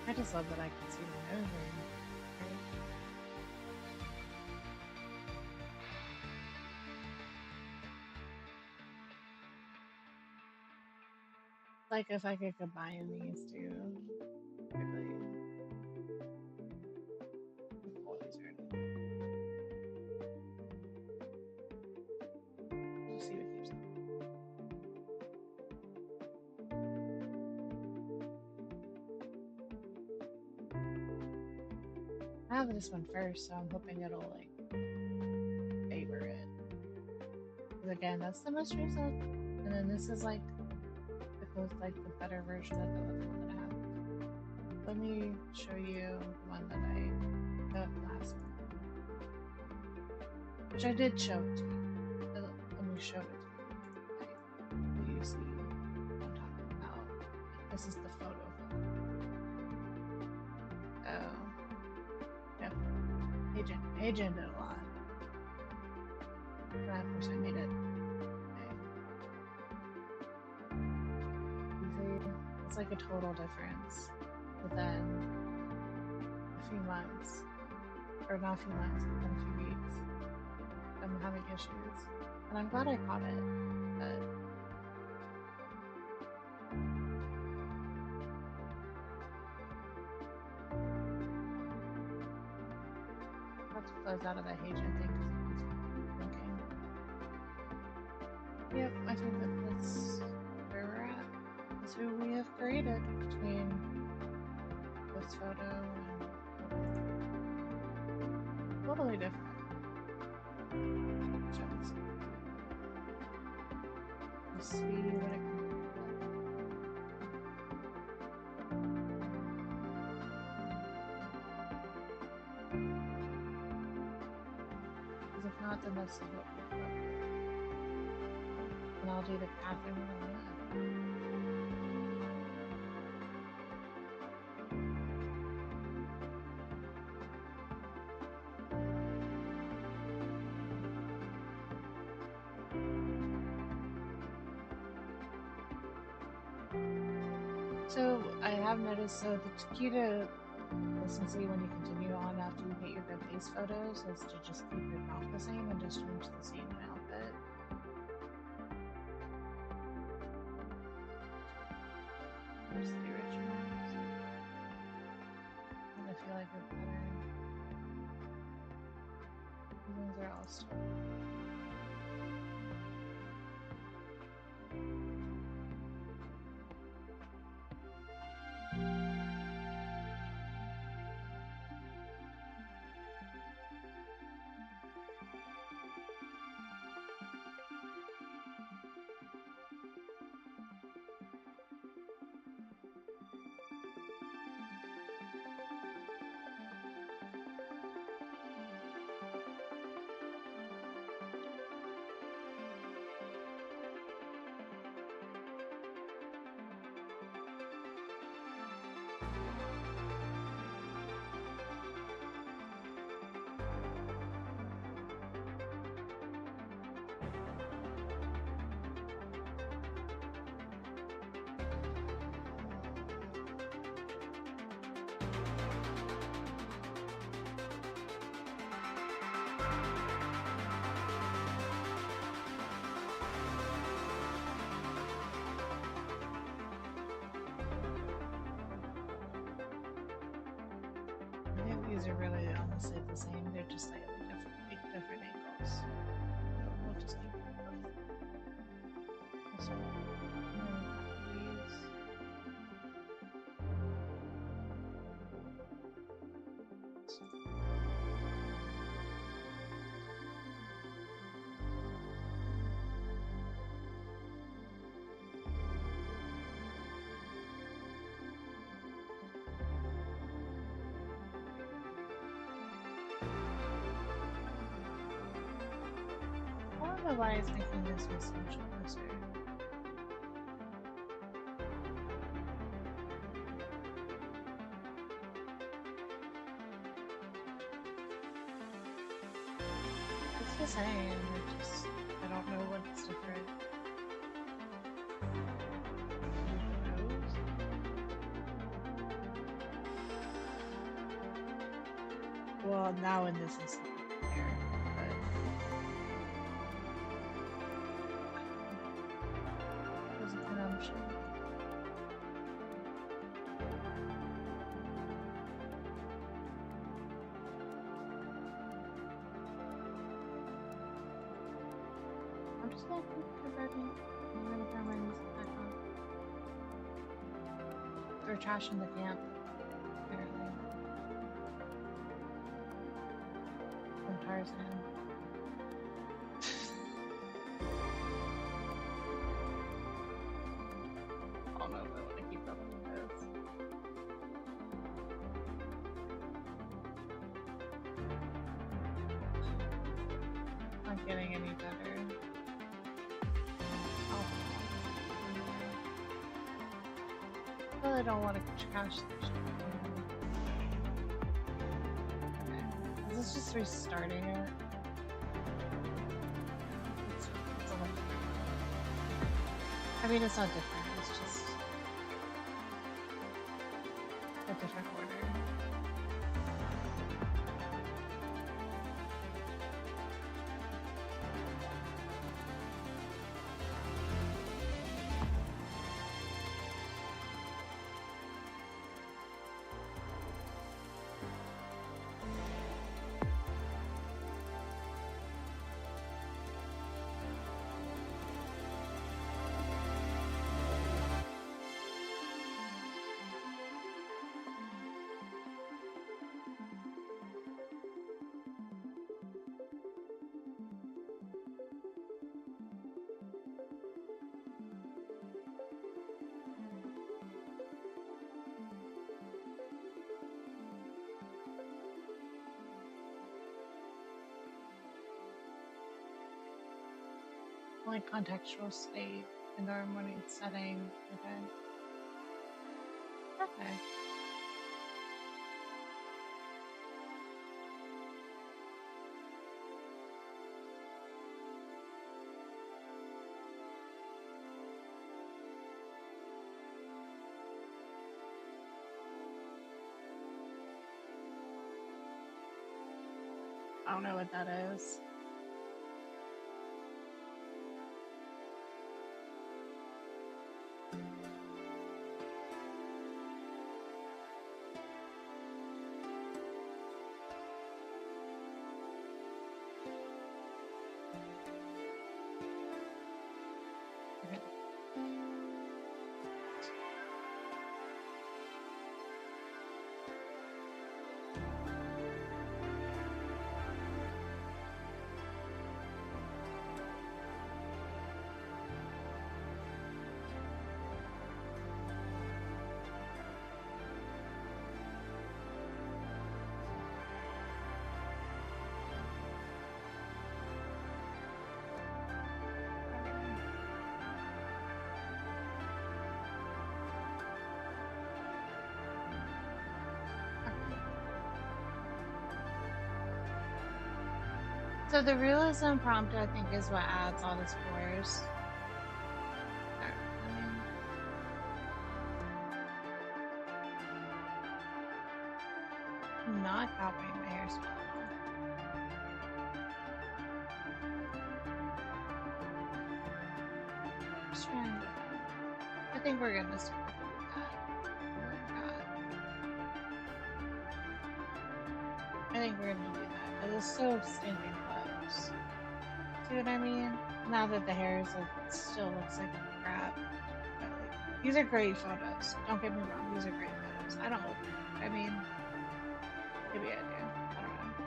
I just love that I can see my nose ring. Like if I could combine these two, really. All these are. We'll see what keeps. I have this one first, so I'm hoping it'll like favor it. Because again, that's the most recent, and then this is like the better version of the other one that I have. Let me show you the one that the last one, which I did show it to you. Let me show it to you. Like, you see what I'm talking about. This is the photo. Oh. Yep. heygen did a lot. But of course I made it. Okay. It's like a total difference. But then a few months, or not a few months, but then a few weeks, I'm having issues. And I'm glad I caught it, but I have to close out of that heygen thing because it keeps blinking. Yep, I think that's where we're at. That's who we have created between this photo and totally different. Let's see what it can do. Because if not, then this is what we'll do. And I'll do the pathing on that. So I have noticed, so the key to consistency when you continue on after you get your good base photos is to just keep your prompt the same and just change the scene and outfit. There's the originals. And I feel like they're better. These ones are all still. These are really honestly the same. They're just slightly different angles. So we'll just keep them both. know why it's making this one so much closer. It's the same, it just, I don't know what's different. Well, now in this is there, but there's a consumption. I'm just gonna keep converting. I'm gonna turn my music back on. They're trashing the camp, apparently. From Tarzan. I don't know if I want to keep up with this. Not getting any better. I really don't want to trash this shit. Okay. Is this just restarting it? It's a little different. I mean, it's not different, it's just a different order. Like contextual state and our morning setting. Okay. Okay. I don't know what that is. So the realism prompt, I think, is what adds all the scores. I'm not copying my hairstyle. Just trying to. I think we're gonna stick with that. I think we're gonna do that. But it's so stinking close. See what I mean? Now that the hair is like, it still looks like crap. But like, these are great photos. Don't get me wrong, these are great photos. I don't. I mean, maybe I do. I don't know.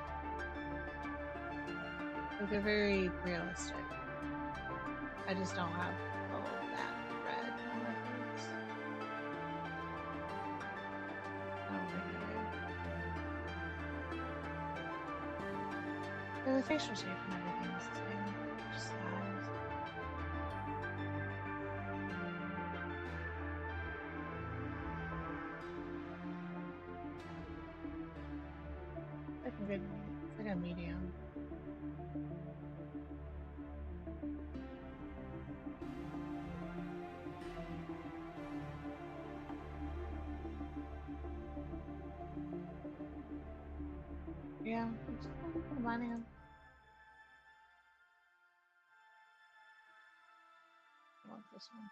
Like they're very realistic. I just don't have all of that red on my face. I don't think I do. The facial shape and everything is the same. Just that. Good, it's like a medium. Yeah, I'm just combining them. I want this one.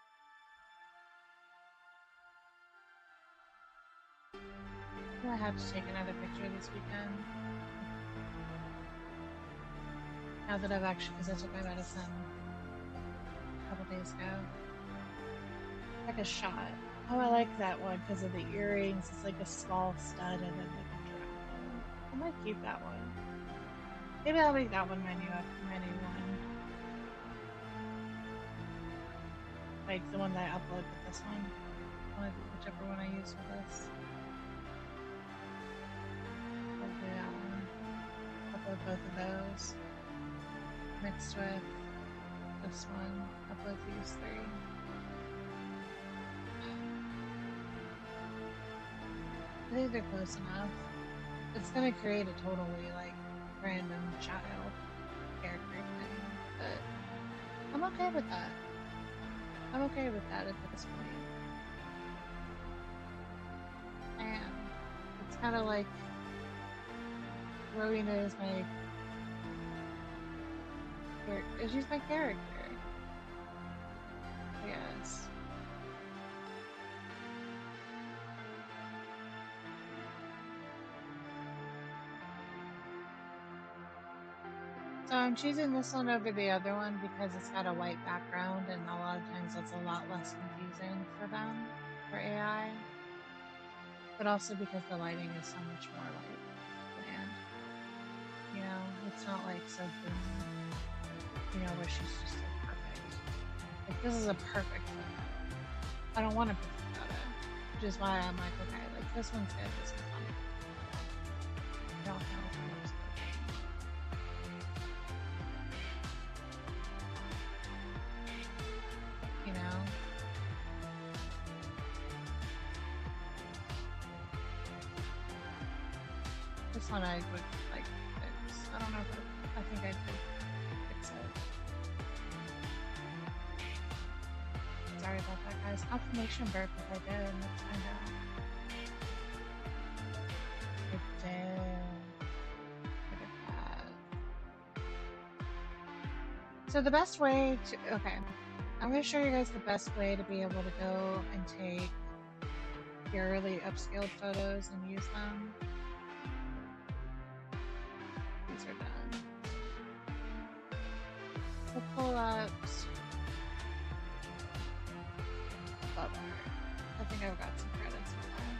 I have to take another picture this weekend. Now that I've actually, because I took my medicine a couple days ago. Like a shot. Oh, I like that one because of the earrings. It's like a small stud and then like a drop. I might keep that one. Maybe I'll make that one my new one. Like the one that I upload with this one. Whichever one I use for this. Hopefully that one. Upload both of those. Mixed with this one. Upload these three. I think they're close enough. It's gonna create a totally like random child character thing, but I'm okay with that. I'm okay with that at this point. And it's kind of like Rowena is my character. She's my character, I guess. So I'm choosing this one over the other one because it's got a white background, and a lot of times that's a lot less confusing for them, for AI. But also because the lighting is so much more like bland. You know, it's not like so boom. You know, where she's just like perfect. Like this is a perfect photo. I don't want a perfect photo, which is why I'm like, okay, like this one's good, this one's not. I don't know if it looks good. You know? This one I would like fix. I don't know if I think I could fix it. Sorry about that, guys. Confirmation burp if I did. Let's find out. I did. Look at that. So the best way to... Okay. I'm going to show you guys the best way to be able to go and take your really upscaled photos and use them. These are done. The pull-ups. Love art. I think I've got some credits for that.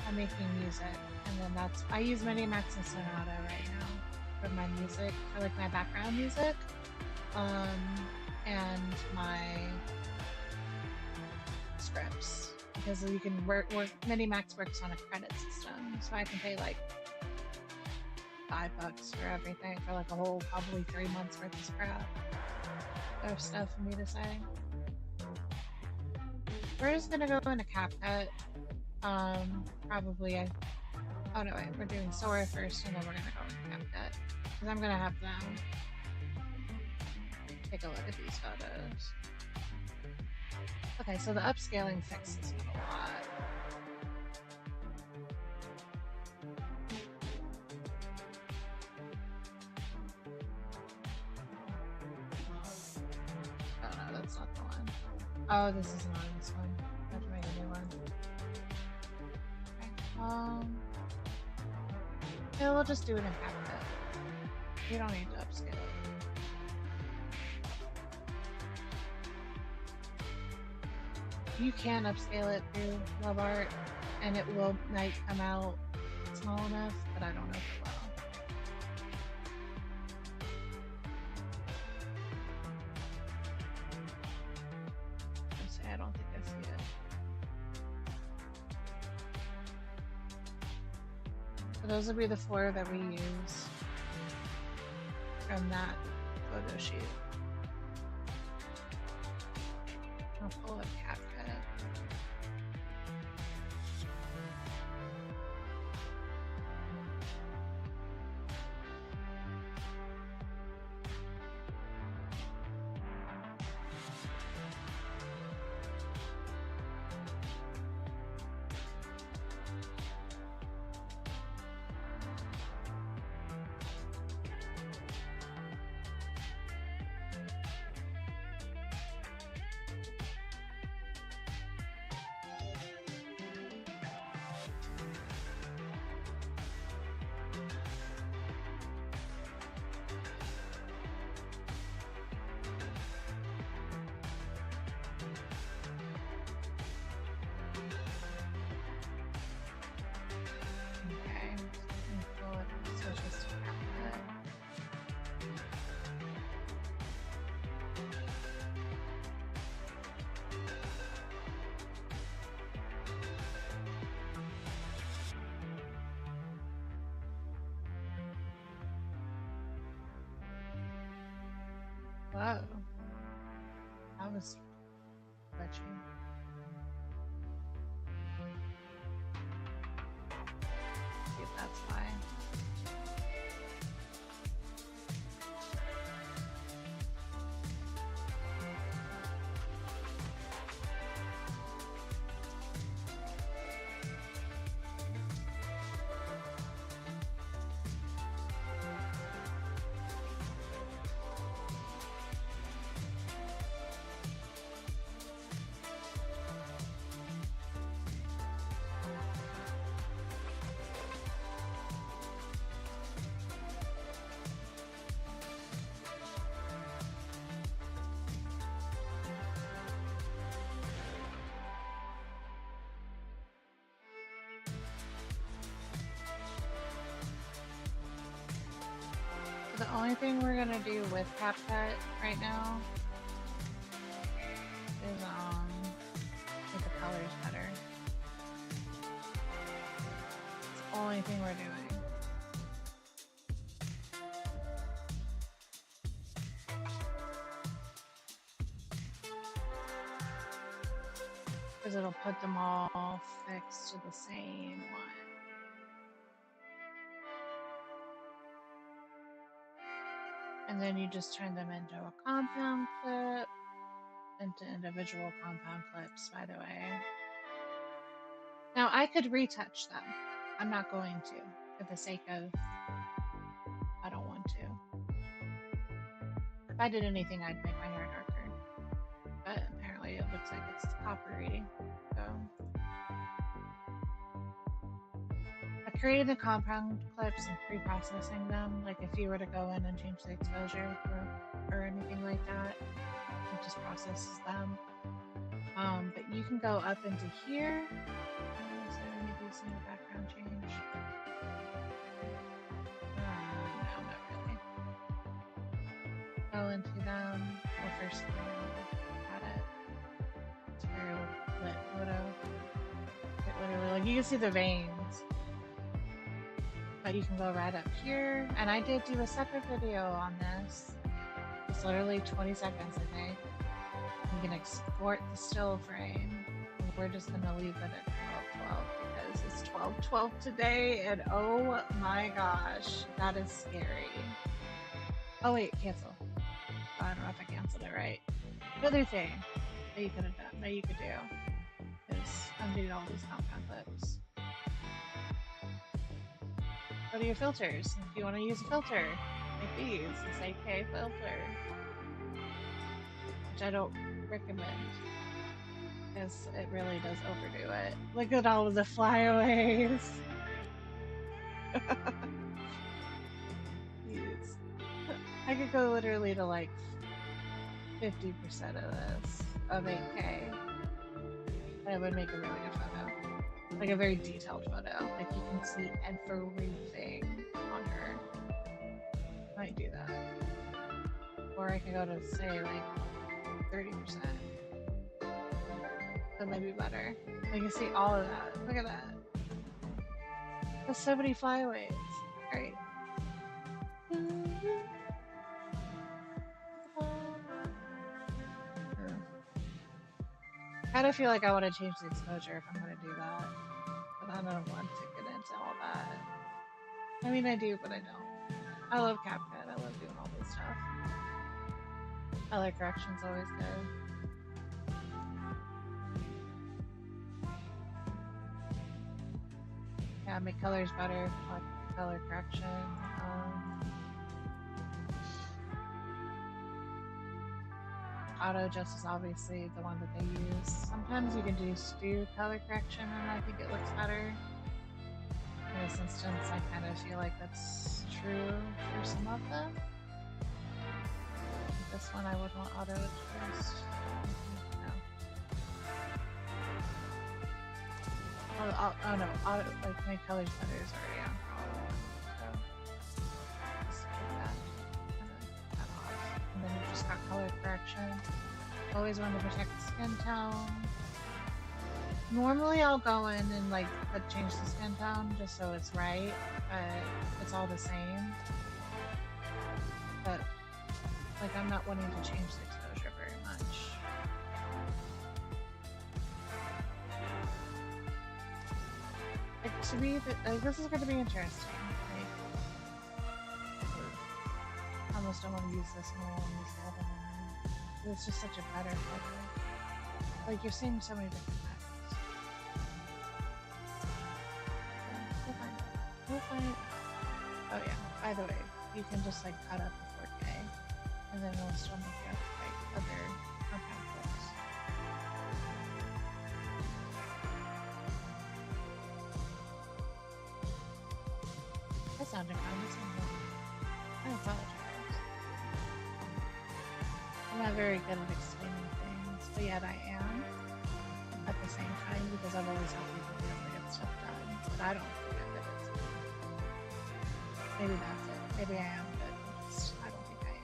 I'm making music, and then that's... I use Minimax and Sonata right now for my music, for like my background music. And my scripts, because you can work Minimax works on a credit system, so I can pay like $5 for everything for like a whole probably 3 months worth of crap of stuff for me to say. We're just gonna go into CapCut. Probably oh no wait, we're doing Sora first, and then we're gonna go into CapCut because I'm gonna have them take a look at these photos. Okay, so the upscaling fixes it a lot. Oh no, that's not the one. Oh, this is not this one. I have to make a new one. Okay. Yeah, we'll just do it in CapCut. We don't need to upscale it. You can upscale it through Love Art, and it might come out small enough, but I don't know if it will. I don't think I see it. So those will be the 4 that we use from that photo shoot. I'll pull up CapCut. Whoa. That was glitchy. See if that's why. The only thing we're gonna do with CapCut right now is make the colors better. It's the only thing we're doing. Because it'll put them all fixed to the same one. And then you just turn them into a compound clip, into individual compound clips, by the way. Now, I could retouch them. I'm not going to, for the sake of, I don't want to. If I did anything, I'd make my hair darker. But apparently it looks like it's coppery, so. I created the compound clips and pre-processing them. Like if you were to go in and change the exposure or anything like that, it just processes them. But you can go up into here. Is there any use in the background change? No, not really. Go into them. Well, first, add it. It's a very lit photo. It literally, like, you can see the veins. But you can go right up here. And I did do a separate video on this. It's literally 20 seconds, I think. You can export the still frame. We're just gonna leave it at 12:12 because it's 12:12 today, and oh my gosh, that is scary. Oh wait, cancel. I don't know if I canceled it right. Another thing that you could have done, that you could do, is undo all these compound clips. Go to your filters. If you want to use a filter, like these, it's AK filter, which I don't recommend because it really does overdo it. Look at all of the flyaways. I could go literally to like 50% of this of 8K. And it would make a really good photo. Like a very detailed photo. Like you can see everything on her. Might do that. Or I could go to say like 30%. That might be better. I can see all of that. Look at that. There's so many flyaways. Great. I kind of feel like I want to change the exposure if I'm going to do that. But I don't want to get into all that. I mean, I do, but I don't. I love CapCut. I love doing all this stuff. Color correction's always good. Yeah, make colors better, like color correction. Auto adjust is obviously the one that they use. Sometimes you can do color correction and I think it looks better. In this instance, I kind of feel like that's true for some of them. This one I would want auto adjust. No. Oh no, auto, like my colors better is already on for all of them. So just keep that off. And then you just got color correction. Always want to protect the skin tone. Normally I'll go in and like change the skin tone just so it's right, but it's all the same. But Like, I'm not wanting to change the exposure very much. Like, to me, this is going to be interesting. Like, I almost don't want to use this one, I want to use the other one. It's just such a better photo. Like, you're seeing so many different things. We'll find it. Oh yeah, by the way, you can just like cut up the 4K and then we'll still make up like other compound clips. That sounded fun. That sounded fun. I apologize. I'm not very good at explaining things, but yet I am at the same time because I've always helped people be able to get stuff done. But I don't think I'm good at it. Maybe that's it. Maybe I am, but I don't think I am.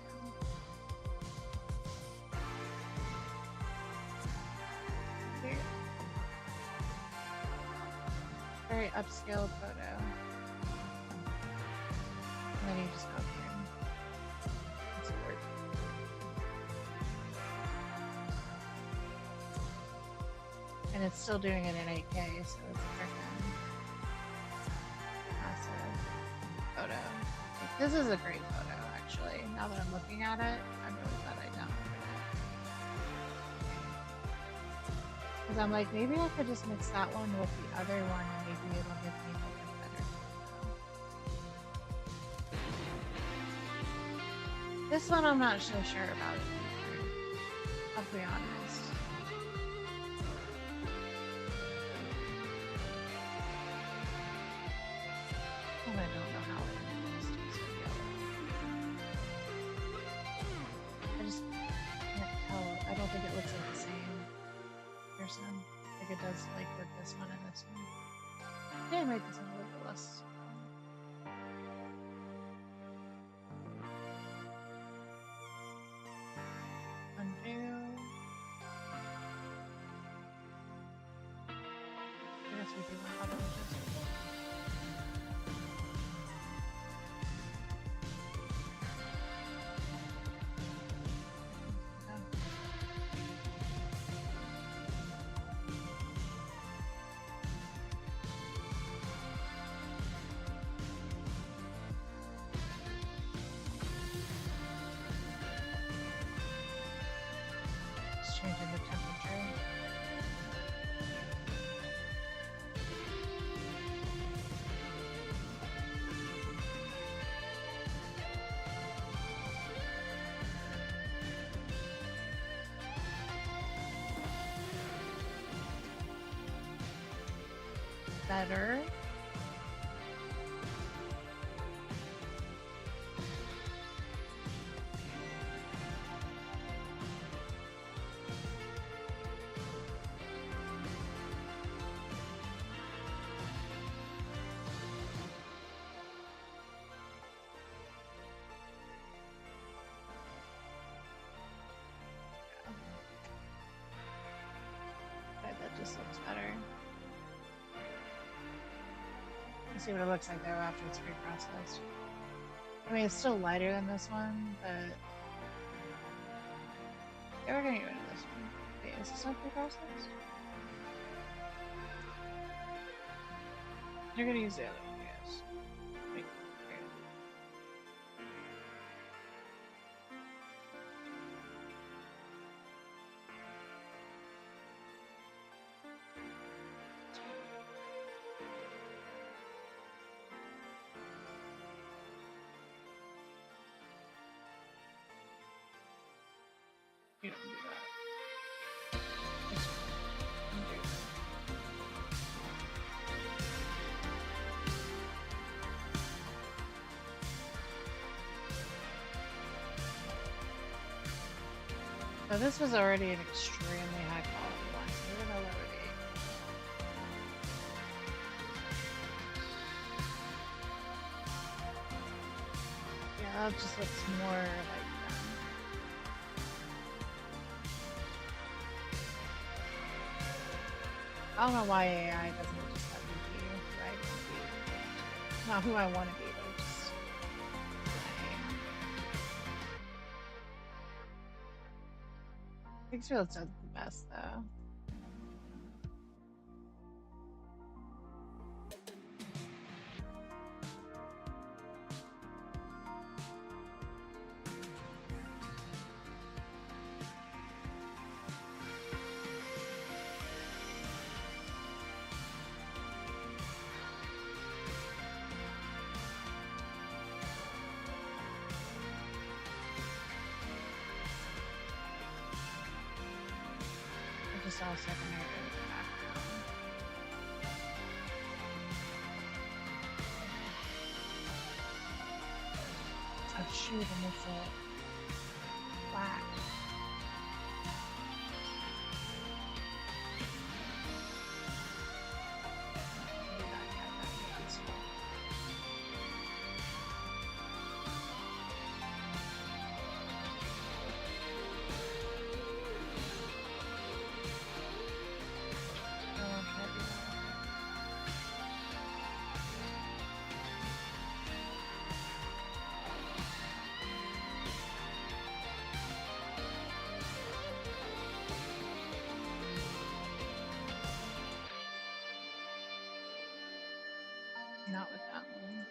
Weird. Very upscaled photo. And then you just go here and export. And it's still doing it in 8K, so it's a freaking massive photo. Like, this is a great photo, actually. Now that I'm looking at it, I'm really glad I downloaded it. Because I'm like, maybe I could just mix that one with the other one and maybe it'll give me like a better photo. This one I'm not so sure about it either. I'll be honest. And I don't know how it is to so yellow. I just can't tell. I don't think it looks like the same person. Like it does like with this one and this one. Yeah, I made this one a little bit less. Undo. I guess we do want other images. Changing the temperature. Better. Okay, that just looks better. Let's see what it looks like though after it's pre-processed. I mean, it's still lighter than this one, but yeah, we're gonna get rid of this one. Wait, is this not pre-processed? You're gonna use the other one, I guess. Wait, here. You don't do that. Just undo that. So this was already an extremely high quality one, so we're gonna lower the 8. Yeah, that just looks more like I don't know why AI doesn't just let me be who I want to be. Not who I want to be, but it's just who I am. Pixel's not the best though. Just all secondary background. Oh shoot, and it's a black. Not with that one.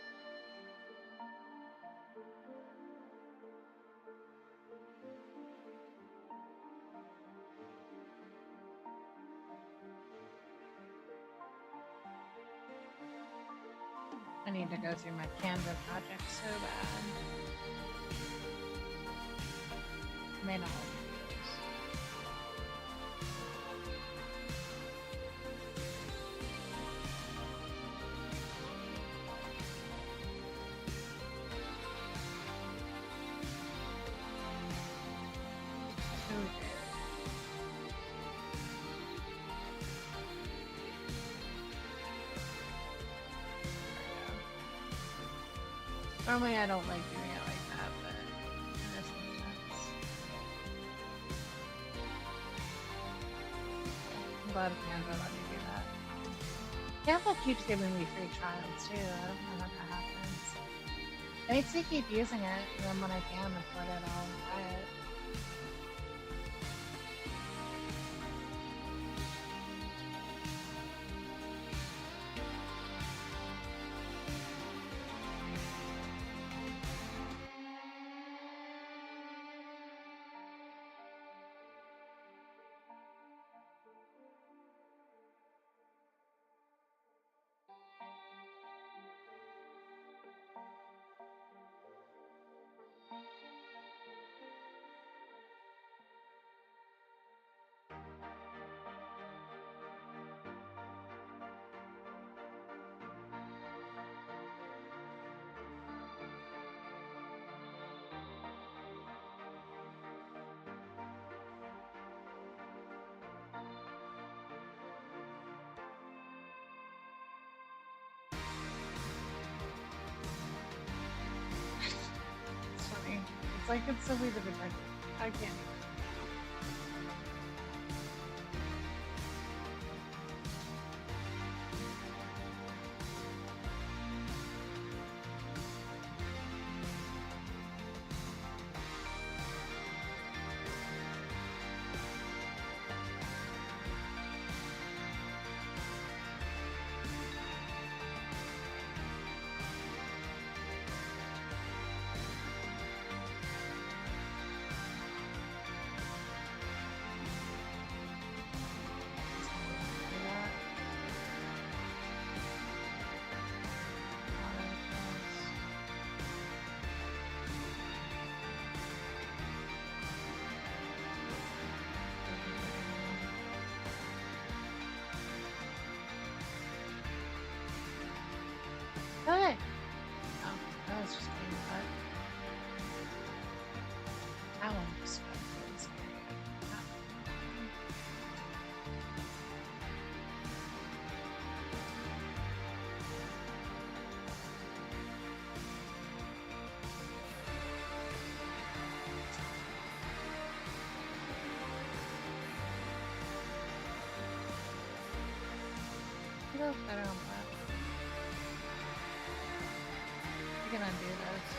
I need to go through my Canva project so bad. May not. Normally I don't like doing it like that, but this makes sense. I'm glad Canva let me do that. Canva keeps giving me free trials too. I don't know how that happens. It makes me keep using it, and then when I can afford it, I'll buy it. It's funny. It's like it's so weird to be like, I can't. Good. Oh, that was just clean cut. That one was really scary. You look better on black. You can undo those.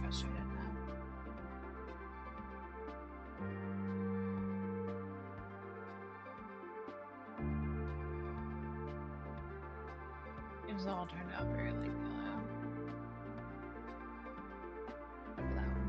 frustrated now. It was all turned out very like yellow. Except for that one.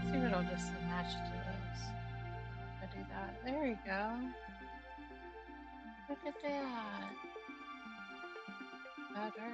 See if it'll just match to this. I do that. There we go. Look at that. Better.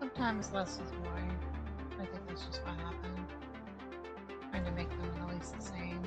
Sometimes less is more. I think that's just what happened. Trying to make them at least the same.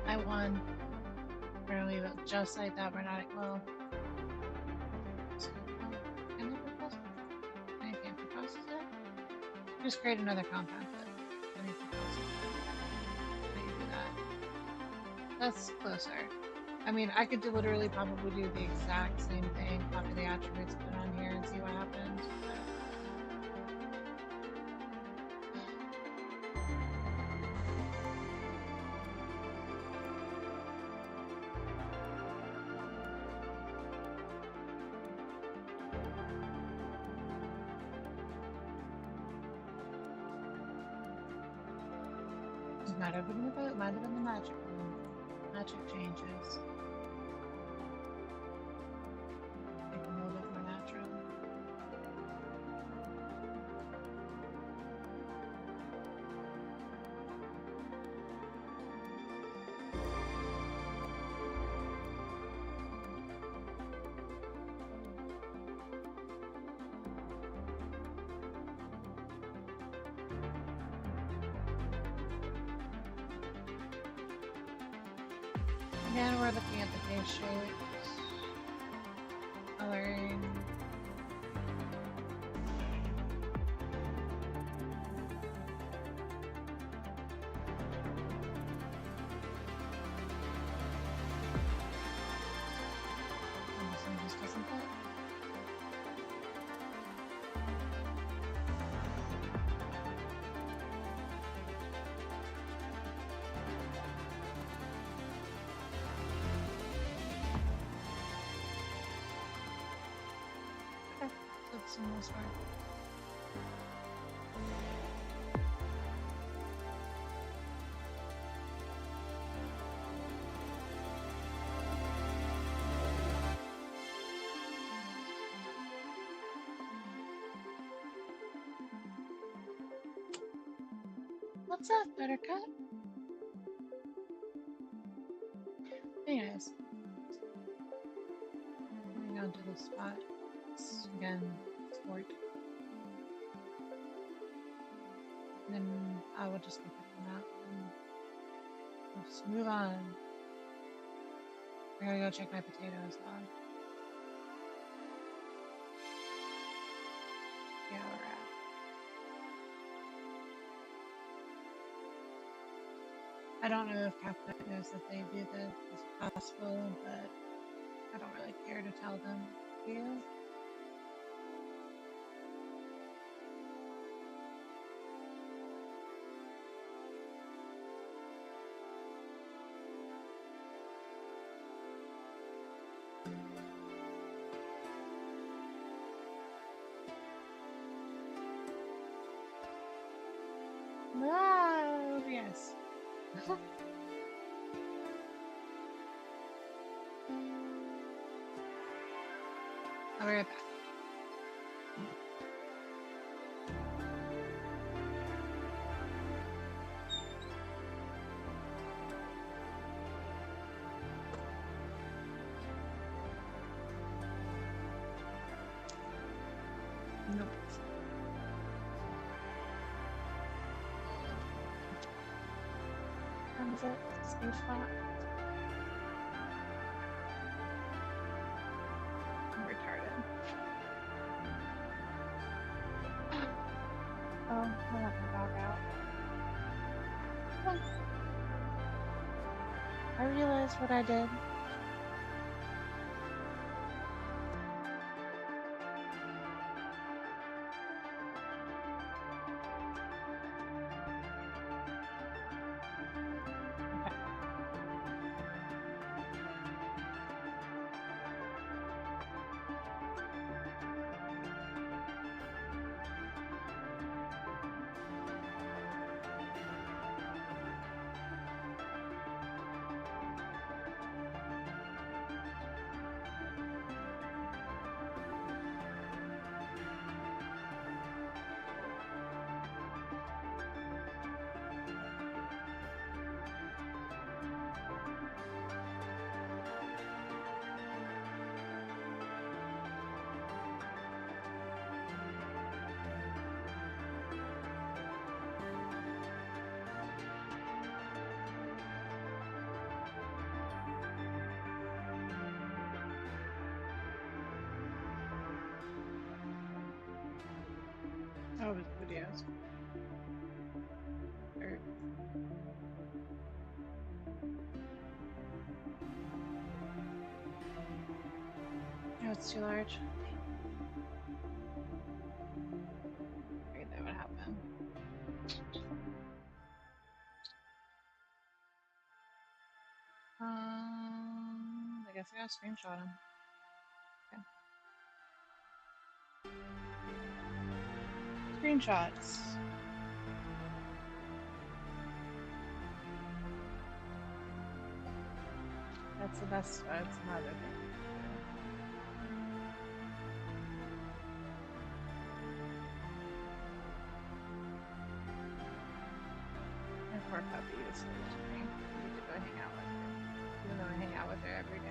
I won. We're gonna leave it just like that. We're not. Well. Can I propose it? I can't propose it. Just create another compound. Can I propose it? Can you do that? That's closer. I mean, I could literally probably do the exact same thing. Copy the attributes, put it on here, and see what happens. Might have been the magic room. Magic changes. Make them a little bit more natural. Again, we're looking at the face shapes, coloring. And this one just doesn't fit. seamless work. What's up, Buttercup? Anyways, moving on to this spot. It's, again, sport. And then I will just go pick them up and we'll just move on. I gotta go check my potatoes on. Yeah, we're at. I don't know if Catholic knows that they do this as possible, but I don't really care to tell them. Do you? Wow, yes. I'll be right back. Nope. How is it? Safe spot? I'm retarded. Oh, I'll let my dog out. Oh, I realized what I did. Okay. Oh, his videos. Or, no, it's too large. Figured that would happen. I guess I gotta screenshot him. Okay. Screenshots. That's the best. That's another thing. My poor puppy is so lonely. I need to go hang out with her. Even though I hang out with her every day.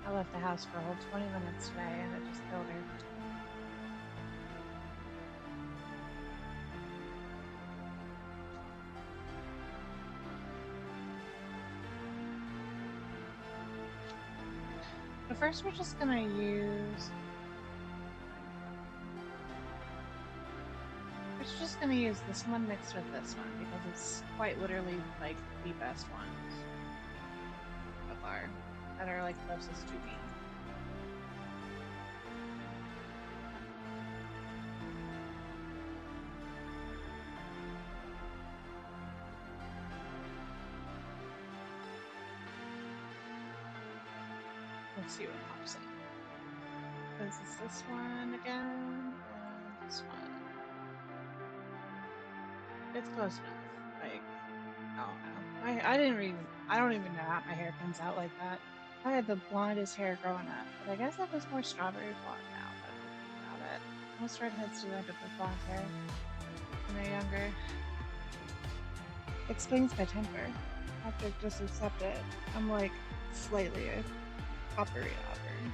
I left the house for a whole 20 minutes today and it just killed her. But first we're just gonna use... We're just gonna use this one mixed with this one because it's quite literally like the best ones so far that are like closest to me. see what pops in. This is this one again, and this one. It's close enough. Like, I don't know. I don't even know how my hair comes out like that. I had the blondest hair growing up, but I guess it was more strawberry blonde now that I'm thinking about it. Most redheads do end up with blonde hair when they're younger. Explains my temper. I have to just accept it. I'm like slightly coppery auburn.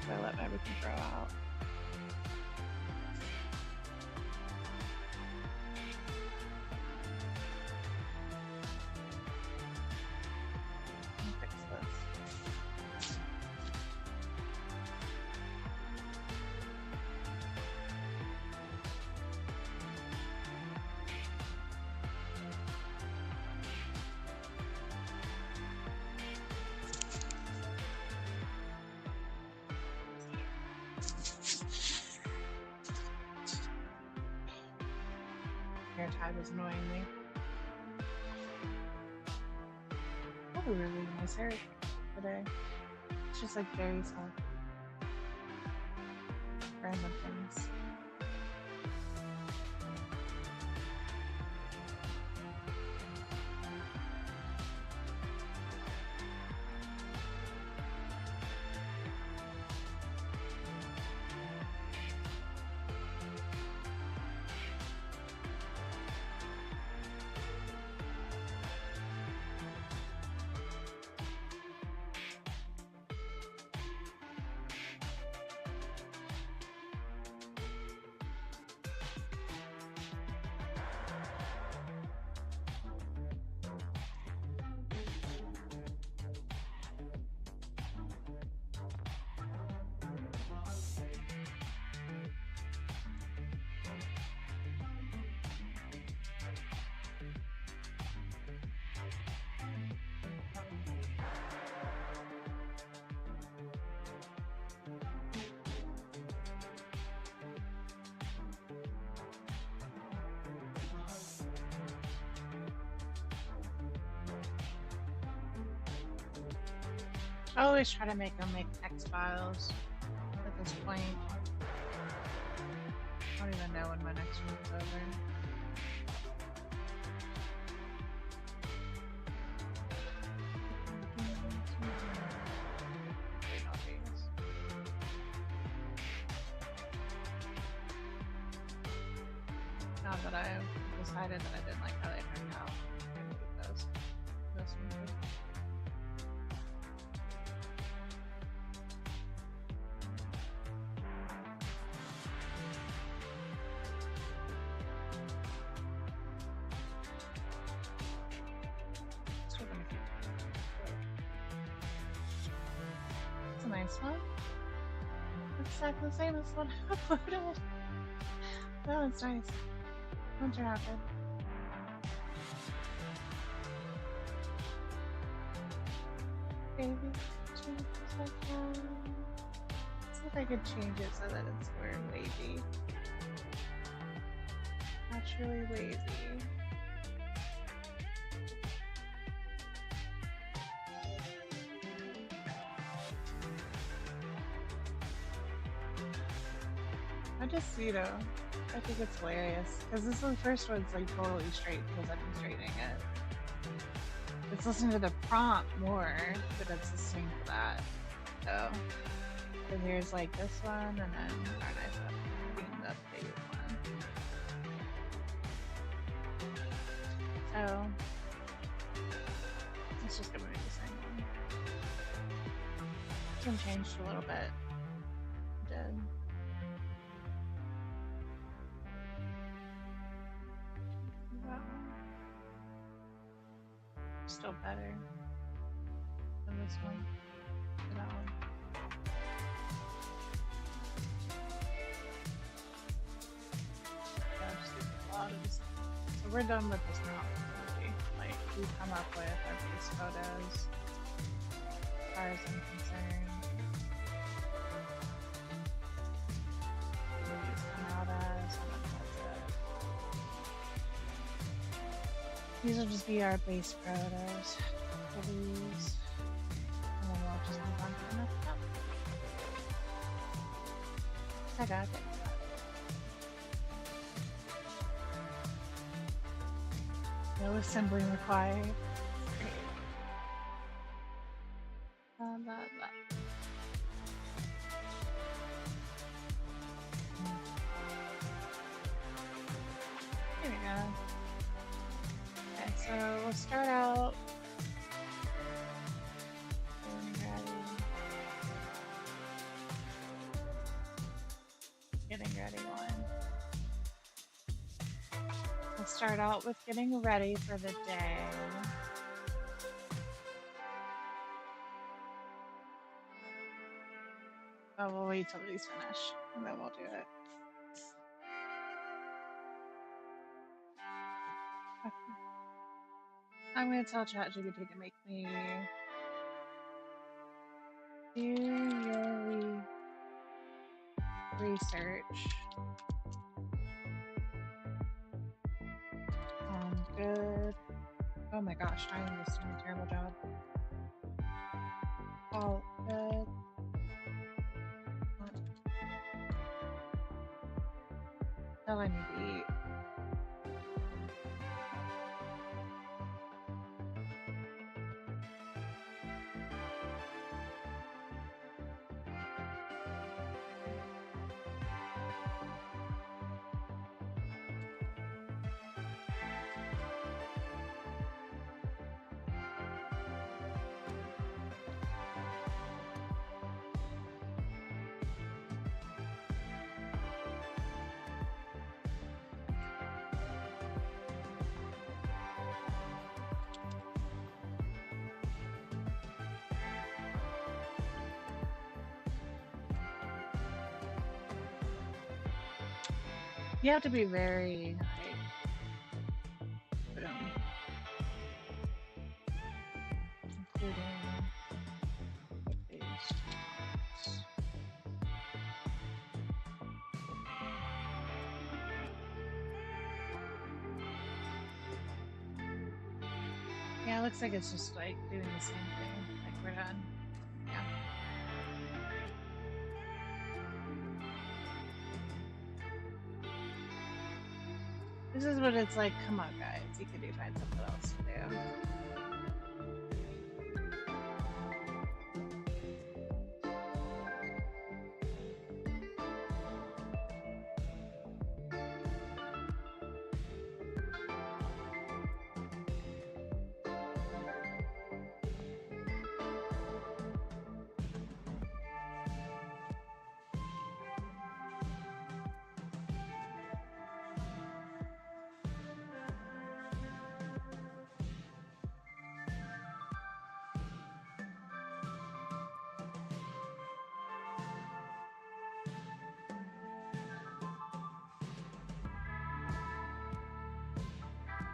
So I let everything grow out. Fix this. Hair tie was annoying me. Probably really nice hair today. It's just like very soft. Random things. I always try to make them make text files at this point. I don't even know when my next one's over. Now that I've decided that I didn't like how they turned out, I'm gonna keep those. This one too. It's a nice one. It's exactly the same as what I uploaded. That one's nice. Winter outfit. Baby, change this like that. See if I could change it so that it's more wavy. Naturally wavy. I just, I think it's hilarious because this one, first one's like totally straight because I've been straightening it. It's listening to the prompt more, but it's listening to that. So, and here's like this one, and then our nice the big one. So, it's just gonna be the same one. This one changed a little bit. It did. Still better than this one. For that one. Yeah, just giving a lot of this. So we're done with this now. Like we've come up with our base photos, as far as I'm concerned. These come out as, and then that's it. These will just be our base photos for these. And then just move on to the next step. I got it. No assembling required. Great. Blah, blah, blah. Here we go. Okay, so we'll start out getting ready one. We'll start out with getting ready for the day. Oh, we'll wait till these finish, and then we'll do it. Okay. I'm going to tell ChatGPT to make me do your research on good. Oh my gosh, I am just doing a terrible job. All good. Telling me to eat. You have to be very including these. Yeah, it looks like it's just like doing the same thing. Like we're done. Yeah. This is what it's like. Come on, guys. You could find something else to do.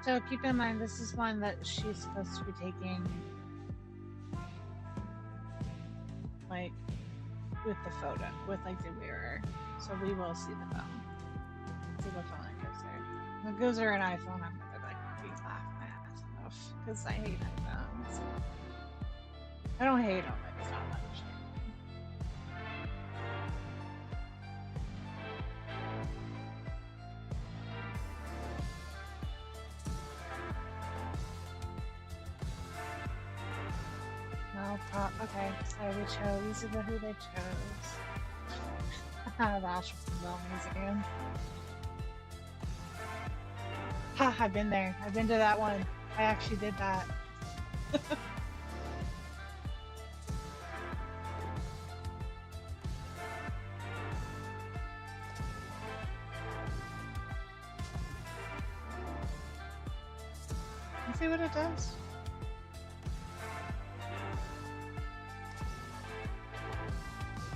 So keep in mind, this is one that she's supposed to be taking, like, with the photo, with, like, the mirror. So we will see the phone. See the phone that goes there. If it goes there an iPhone, I'm gonna, like, be laughing my ass off, because I hate iPhones. I don't hate them, I just don't understand. Okay, so we chose, these are who they chose. The Asheville Museum. Ha, I've been there. I've been to that one. I actually did that. Let's see what it does.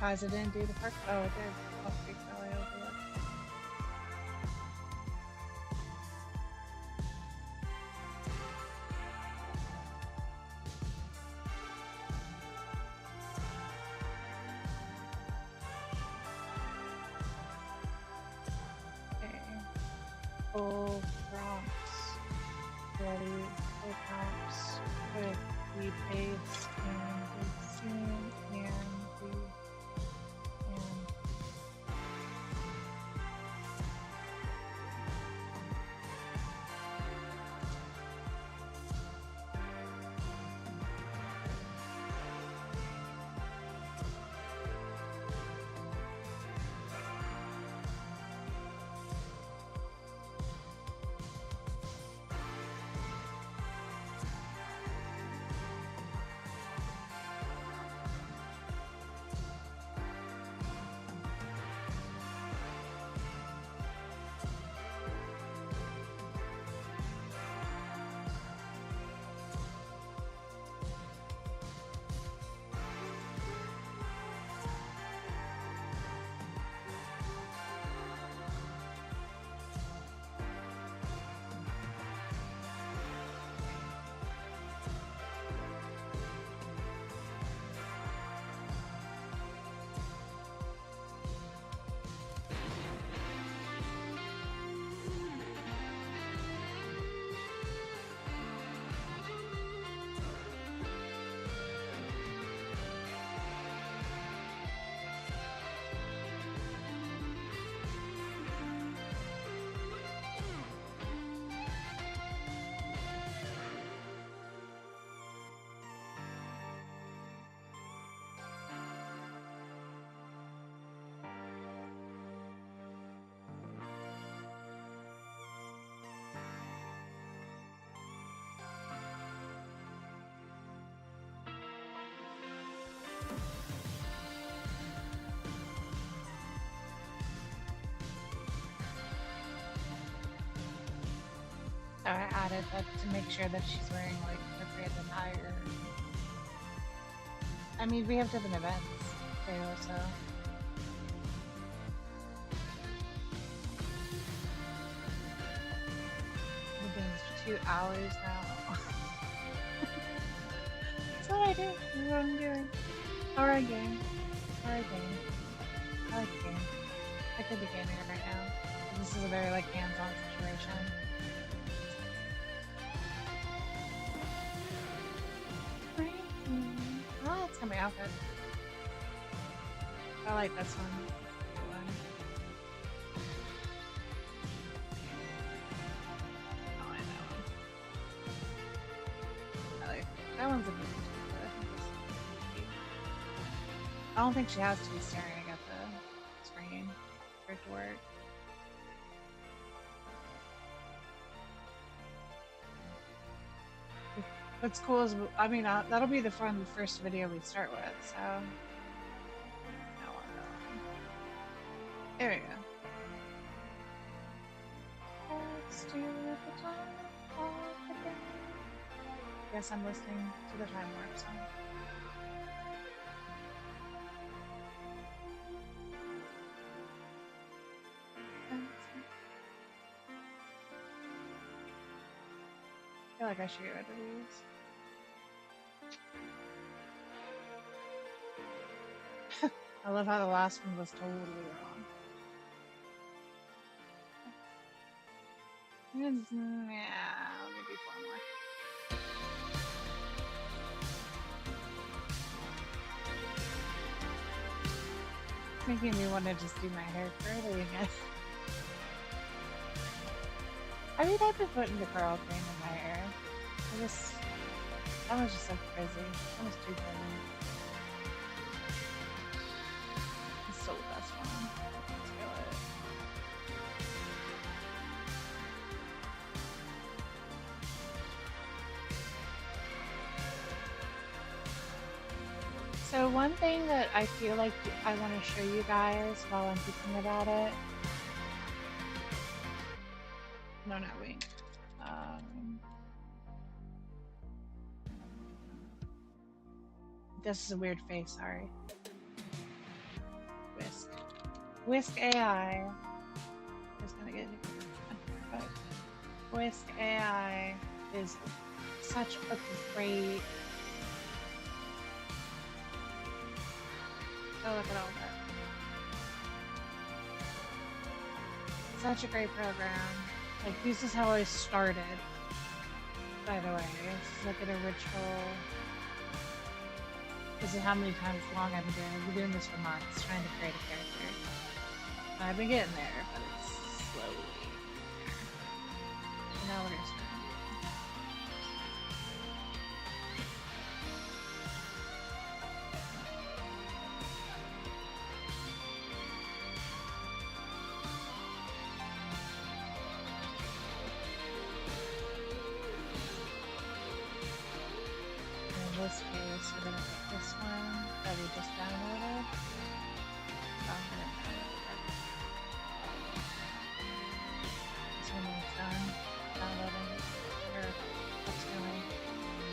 Guys, it didn't do the park. Oh, it did. Off Creek Valley Overlook. Okay. Full prompts. Ready. Full prompts with the base and and and so I added that to make sure that she's wearing like appropriate attire. I mean, we have different events too, so. We've been 2 hours now. That's what I do. That's what I'm doing. Horror game. Horror game. I like the game. I could be gaming it right now. This is a very like hands-on situation. Oh, it's got my outfit. I like this one. I like that one. I like that one's a bit cute. I don't think she has to be staring at the screen for it to work. What's cool is, I mean, that'll be the first video we start with, so. There we go. Let's do the time of the day. Yes, I'm listening to the time warp song. I feel like I should get rid of these. I love how the last one was totally wrong. Yeah, let me do 4 more. Making me want to just do my hair curly again. I mean, I've been putting the curl cream in my hair. That was just so crazy. That was too crazy. It's still the best one. Let's feel it. So one thing that I feel like I want to show you guys while I'm thinking about it. No, not wait. This is a weird face, sorry. Whisk AI. Just gonna get but Whisk AI is such a great. Oh, look at all that. Such a great program. Like, this is how I started, by the way. This is like an original. This is how many times long I've been doing it. I've been doing this for months, trying to create a character. And I've been getting there, but it's slowly. So now we're gonna start. In this case, we're gonna pick this one that we just downloaded. Oh, I didn't download it. This one is done downloading, or upscaling.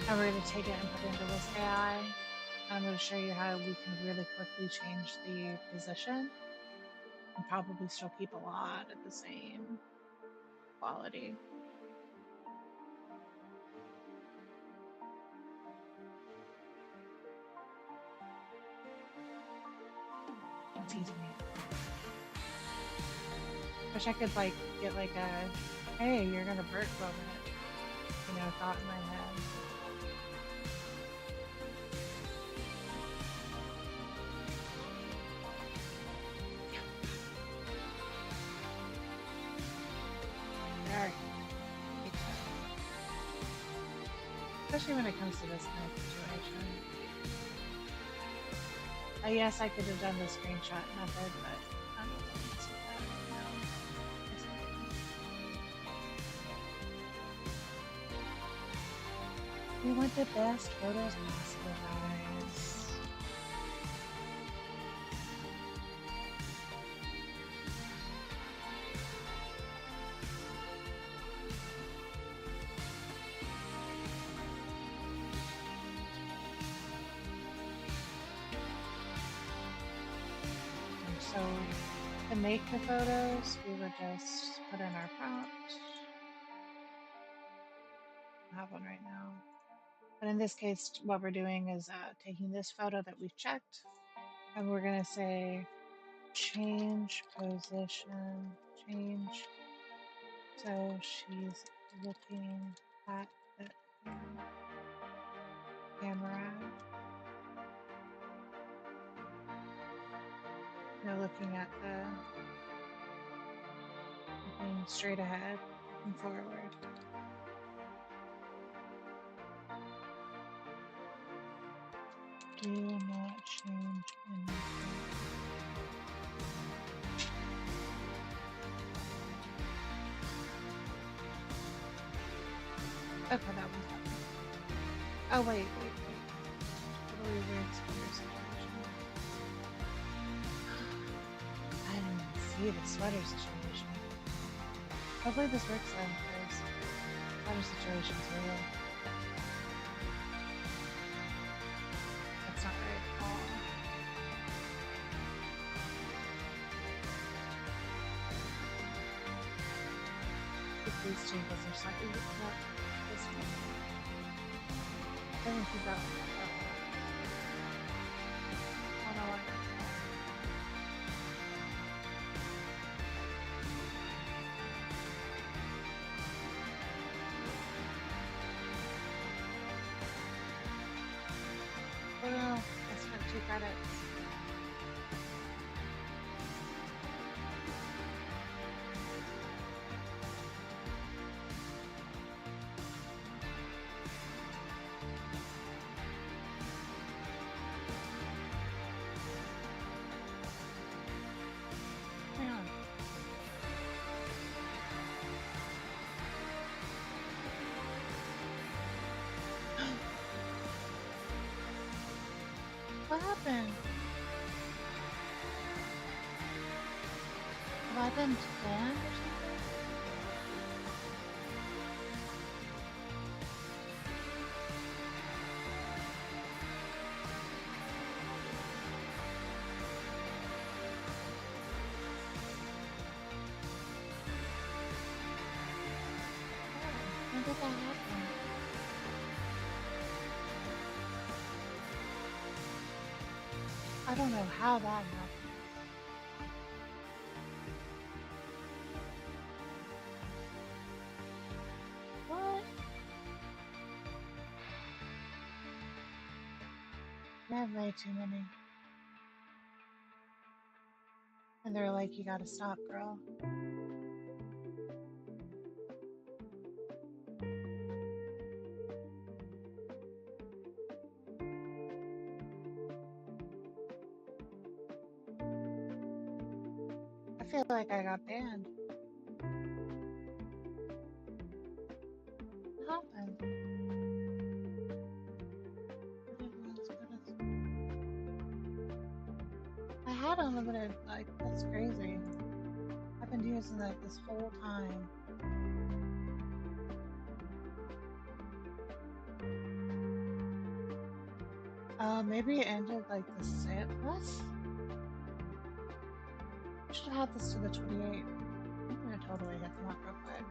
And we're gonna take it and put it into this AI. I'm going to show you how we can really quickly change the position and probably still keep a lot at the same quality. Excuse me. Wish I could like get like a, hey, you're gonna burp moment, thought in my head. There. Especially when it comes to this kind of situation. Yes, I could have done the screenshot method, but I don't know what's with that right now. We want the best photos possible, guys. So to make the photos, we would just put in our prompt. I have one right now. But in this case, what we're doing is taking this photo that we've checked, and we're going to say change position, change. So she's looking at the camera. Looking at looking straight ahead and forward. Do not change anything. Okay, that one's happening. Oh, wait. Totally weird sweater situation. I didn't even see the sweater situation. Hopefully this works then, because sweater situation's real. That's not right at all. These changes are slightly not this one. I think you got one. I don't know why. Oh no, I spent 2 credits. What happened? Have I been banned or something? When did that happen? I don't know how that happened. What? have way too many. And they're like, you gotta stop, girl. I feel like I got banned. What happened? I had unlimited, like, that's crazy. I've been using that this whole time. Maybe it ended like the sale. What? I should have had this to the 28th. I'm gonna totally hit them up real quick.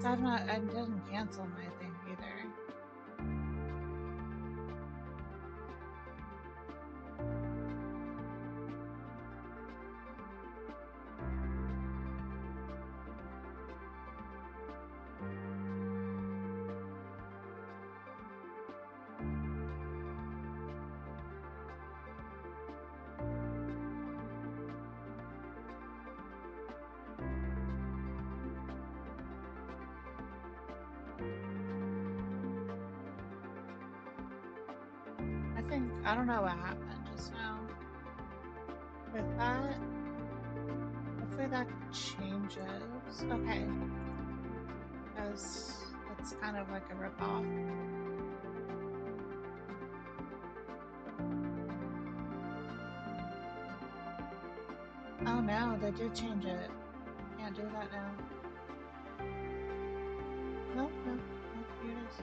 So I didn't cancel my thing either. I don't know what happened just now. With that, hopefully that changes. Okay. Because it's kind of like a ripoff. Oh no, they did change it. Can't do that now. Nope, here it is.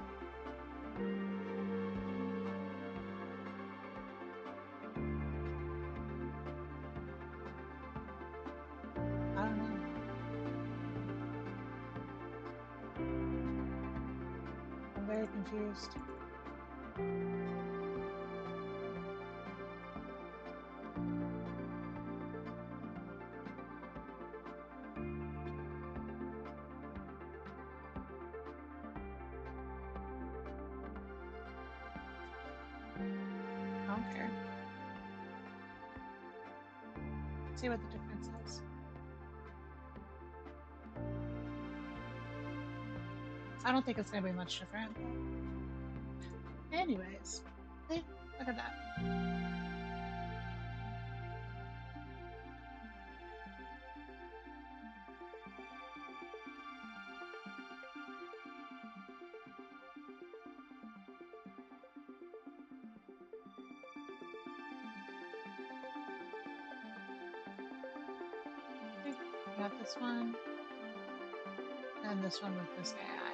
I don't know. I'm very confused. I don't care. See what the difference is. I don't think it's gonna be much different. Anyways, see, look at that. We got this one, and this one with this AI.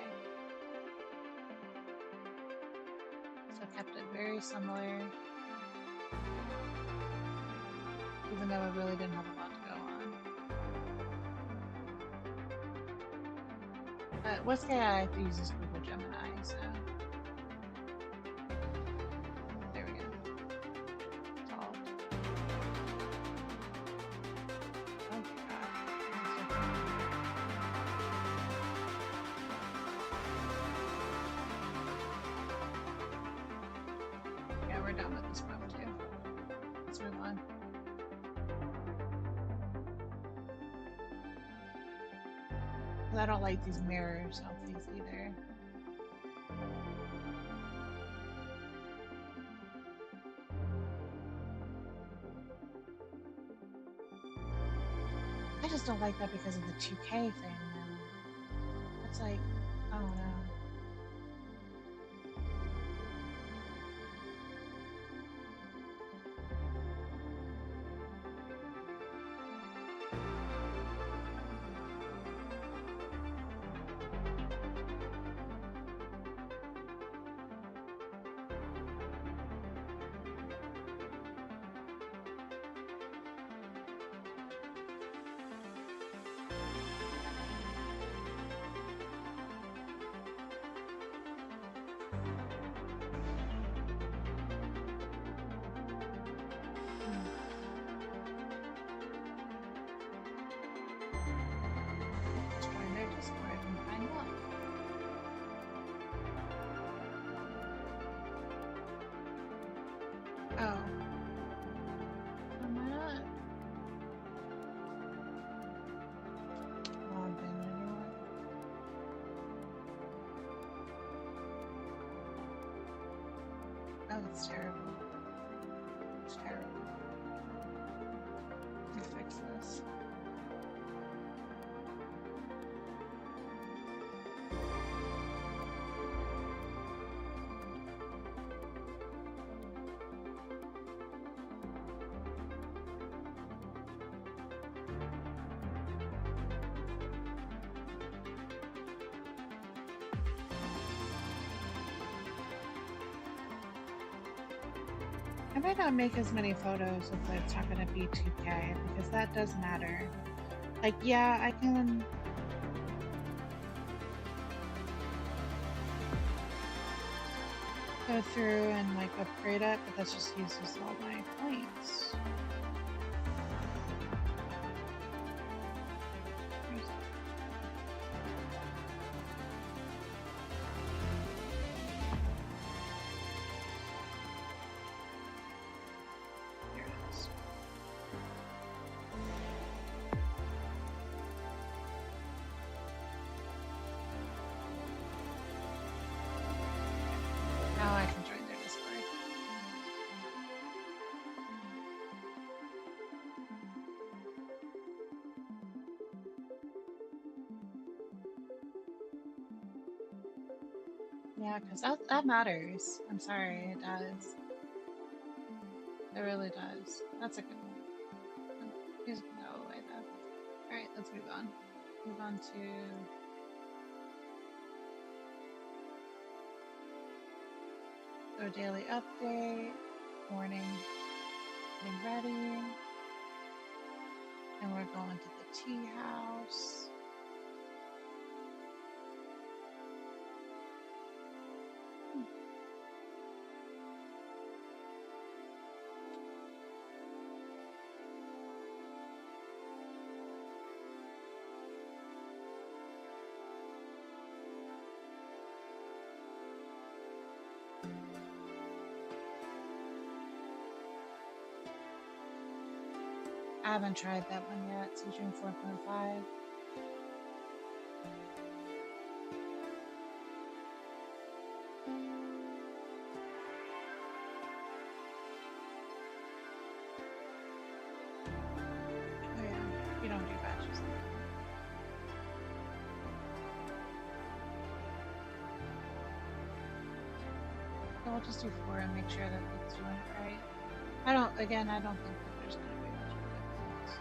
So kept it very similar, even though it really didn't have a lot to go on. But Whisk AI uses Google Gemini, so there we go. Solved. Oh god. Yeah, we're done with this one too. Let's move on. I don't like these mirror selfies either. I just don't like that because of the 2K thing now. It's like, I don't know. Oh, it's terrible. It's terrible. Let me fix this. I might not make as many photos if it's not going to be 2K, because that does matter. Like, yeah, I can... go through and, like, upgrade it, but that just uses all my points. Now I can join their Discord. Yeah, because that matters. I'm sorry, it does. It really does. That's a good one. He's gonna go away though. Alright, let's move on. Move on to... So daily update, morning, getting ready, and we're going to the tea house. I haven't tried that one yet, so June 4.5. Oh yeah, you don't do batches. So we'll just do 4 and make sure that it's doing it right. I don't think that there's going to be much of a difference.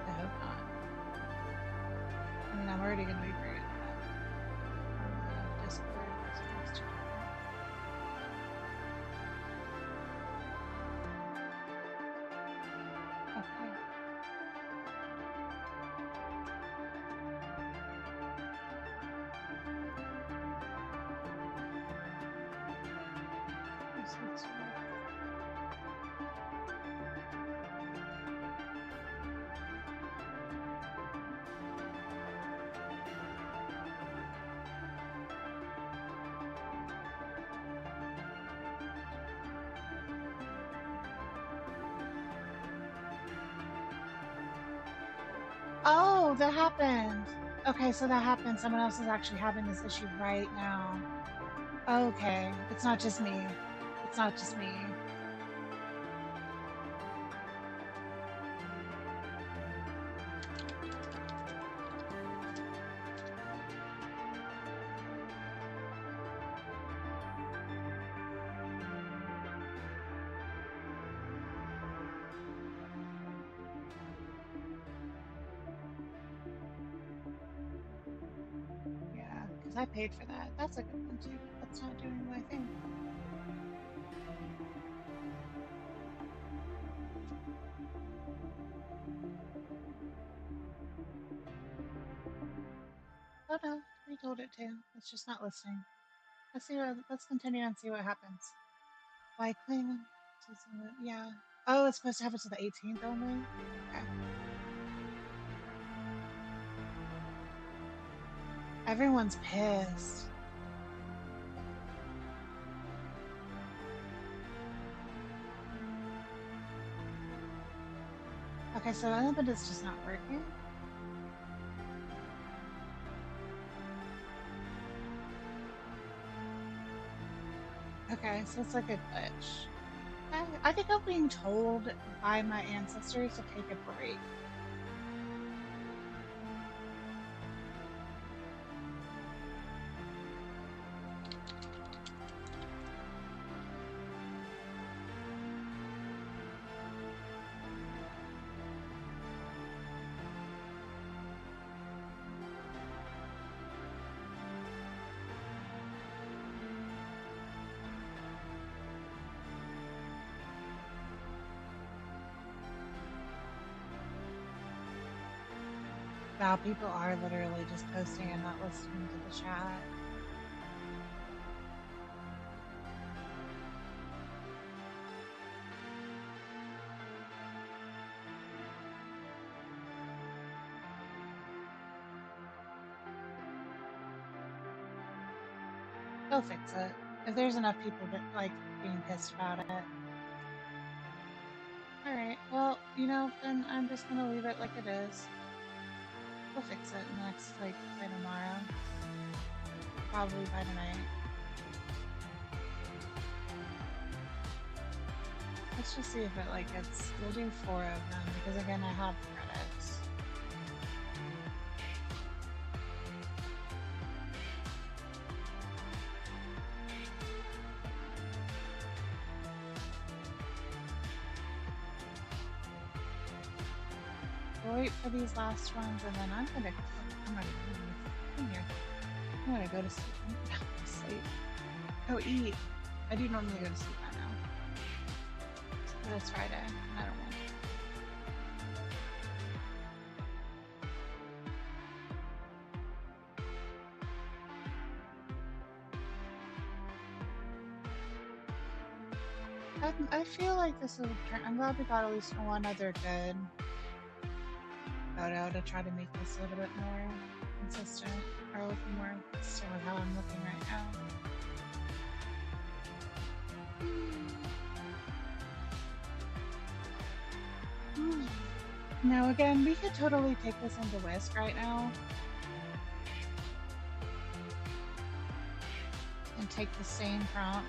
I hope not. I mean, I'm already going to be bringing it up on the Discord, so it's too different. Okay. This looks weird. Oh, that happened. Okay, so that happened. Someone else is actually having this issue right now. Okay, it's not just me. It's not just me. Yeah, because I paid for that. That's a good one too. That's not doing my thing. Oh no, we told it to. It's just not listening. Let's continue and see what happens. Why cling? Yeah. Oh, it's supposed to happen to the 18th only? Okay. Everyone's pissed. Okay, so element is just not working. Okay, so it's like a glitch. I think I'm being told by my ancestors to take a break. Wow, people are literally just posting and not listening to the chat. They'll fix it. If there's enough people that like being pissed about it. Alright, well, you know, then I'm just gonna leave it like it is. We'll fix it next, like, by tomorrow. Probably by tonight. Let's just see if it, like, gets... We'll do 4 of them, because again, I have credits. We'll wait for these last ones, and then I'm gonna go to sleep. Go eat. I do normally go to sleep by now. But it's Friday, and I don't want to. I feel like this is. I'm glad we got at least one other good photo to try to make this a little bit more consistent, or a little more consistent with how I'm looking right now. Now again, we could totally take this into Whisk right now. And take the same prompt.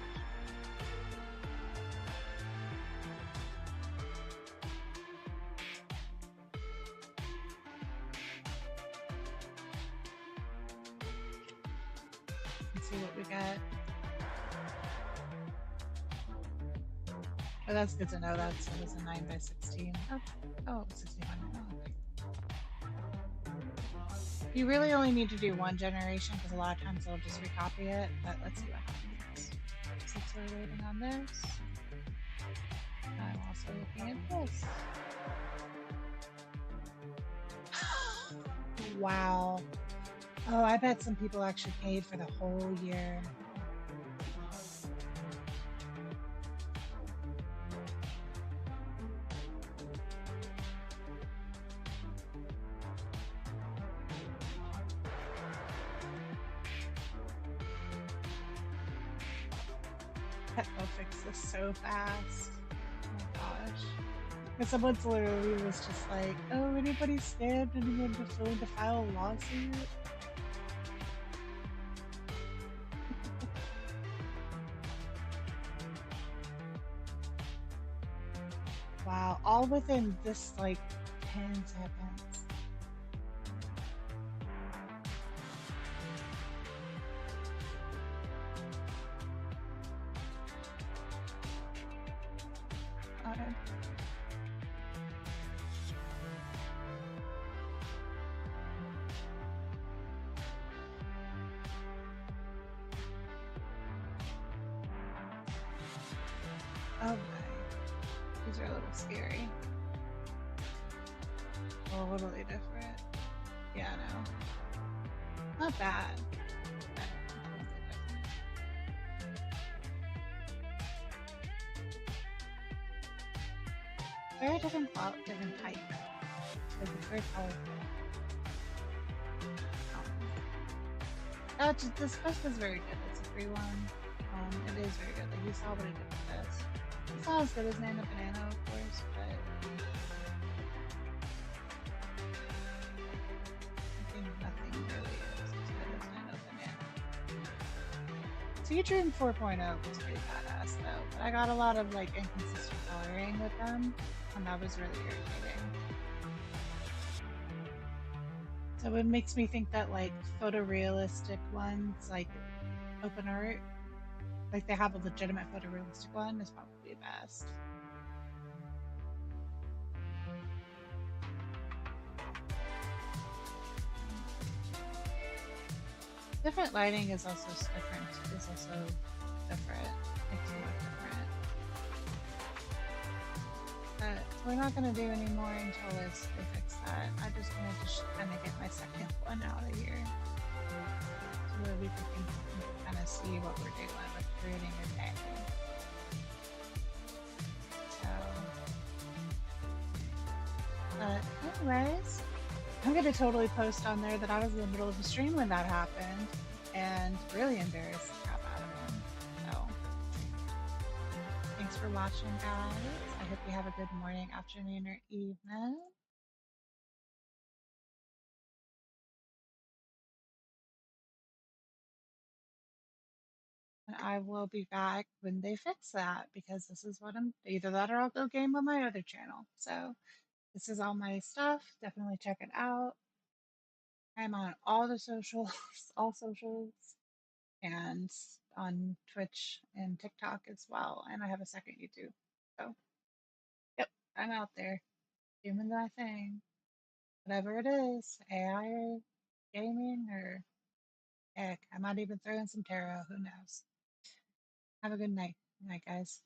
And see what we get. Oh, that's good to know. That was a 9x16. Oh, 61. You really only need to do one generation because a lot of times they'll just recopy it, but let's see what happens. Since we're waiting on this, I'm also looking at this. Wow. Oh, I bet some people actually paid for the whole year. They'll fix this so fast. Oh my gosh. And someone's literally was just like, oh, anybody scared? Anyone willing to file a lawsuit? Wow, all within this like 10 seconds. Oh my. These are a little scary. Well, a little different. Yeah, no. Not bad. Very different type. Like it's very colorful. This quest is very good. It's a free one. It is very good. Like you saw what I did with this. It's not as good as Nana Banana, of course, but Teaching 4.0 was pretty badass though, but I got a lot of like inconsistent coloring with them, and that was really irritating. So it makes me think that like photorealistic ones, like open art, like they have a legitimate photorealistic one, is probably best. Different lighting is also different. Is also different. Makes it look different. But we're not gonna do any more until they fix that. I just wanted to kind of get my second one out of here, so that we can kind of see what we're doing with creating a day. So, but anyways, I'm gonna totally post on there that I was in the middle of a stream when that happened, and really embarrassed the crap out of him. So, thanks for watching, guys. I hope you have a good morning, afternoon, or evening. And I will be back when they fix that, because this is what I'm either that or I'll go game on my other channel. So this is all my stuff. Definitely check it out. I'm on all the socials, all socials, and on Twitch and TikTok as well. And I have a second YouTube. So yep, I'm out there doing my thing. Whatever it is, AI or gaming or heck, I might even throw in some tarot. Who knows? Have a good night. Good night, guys.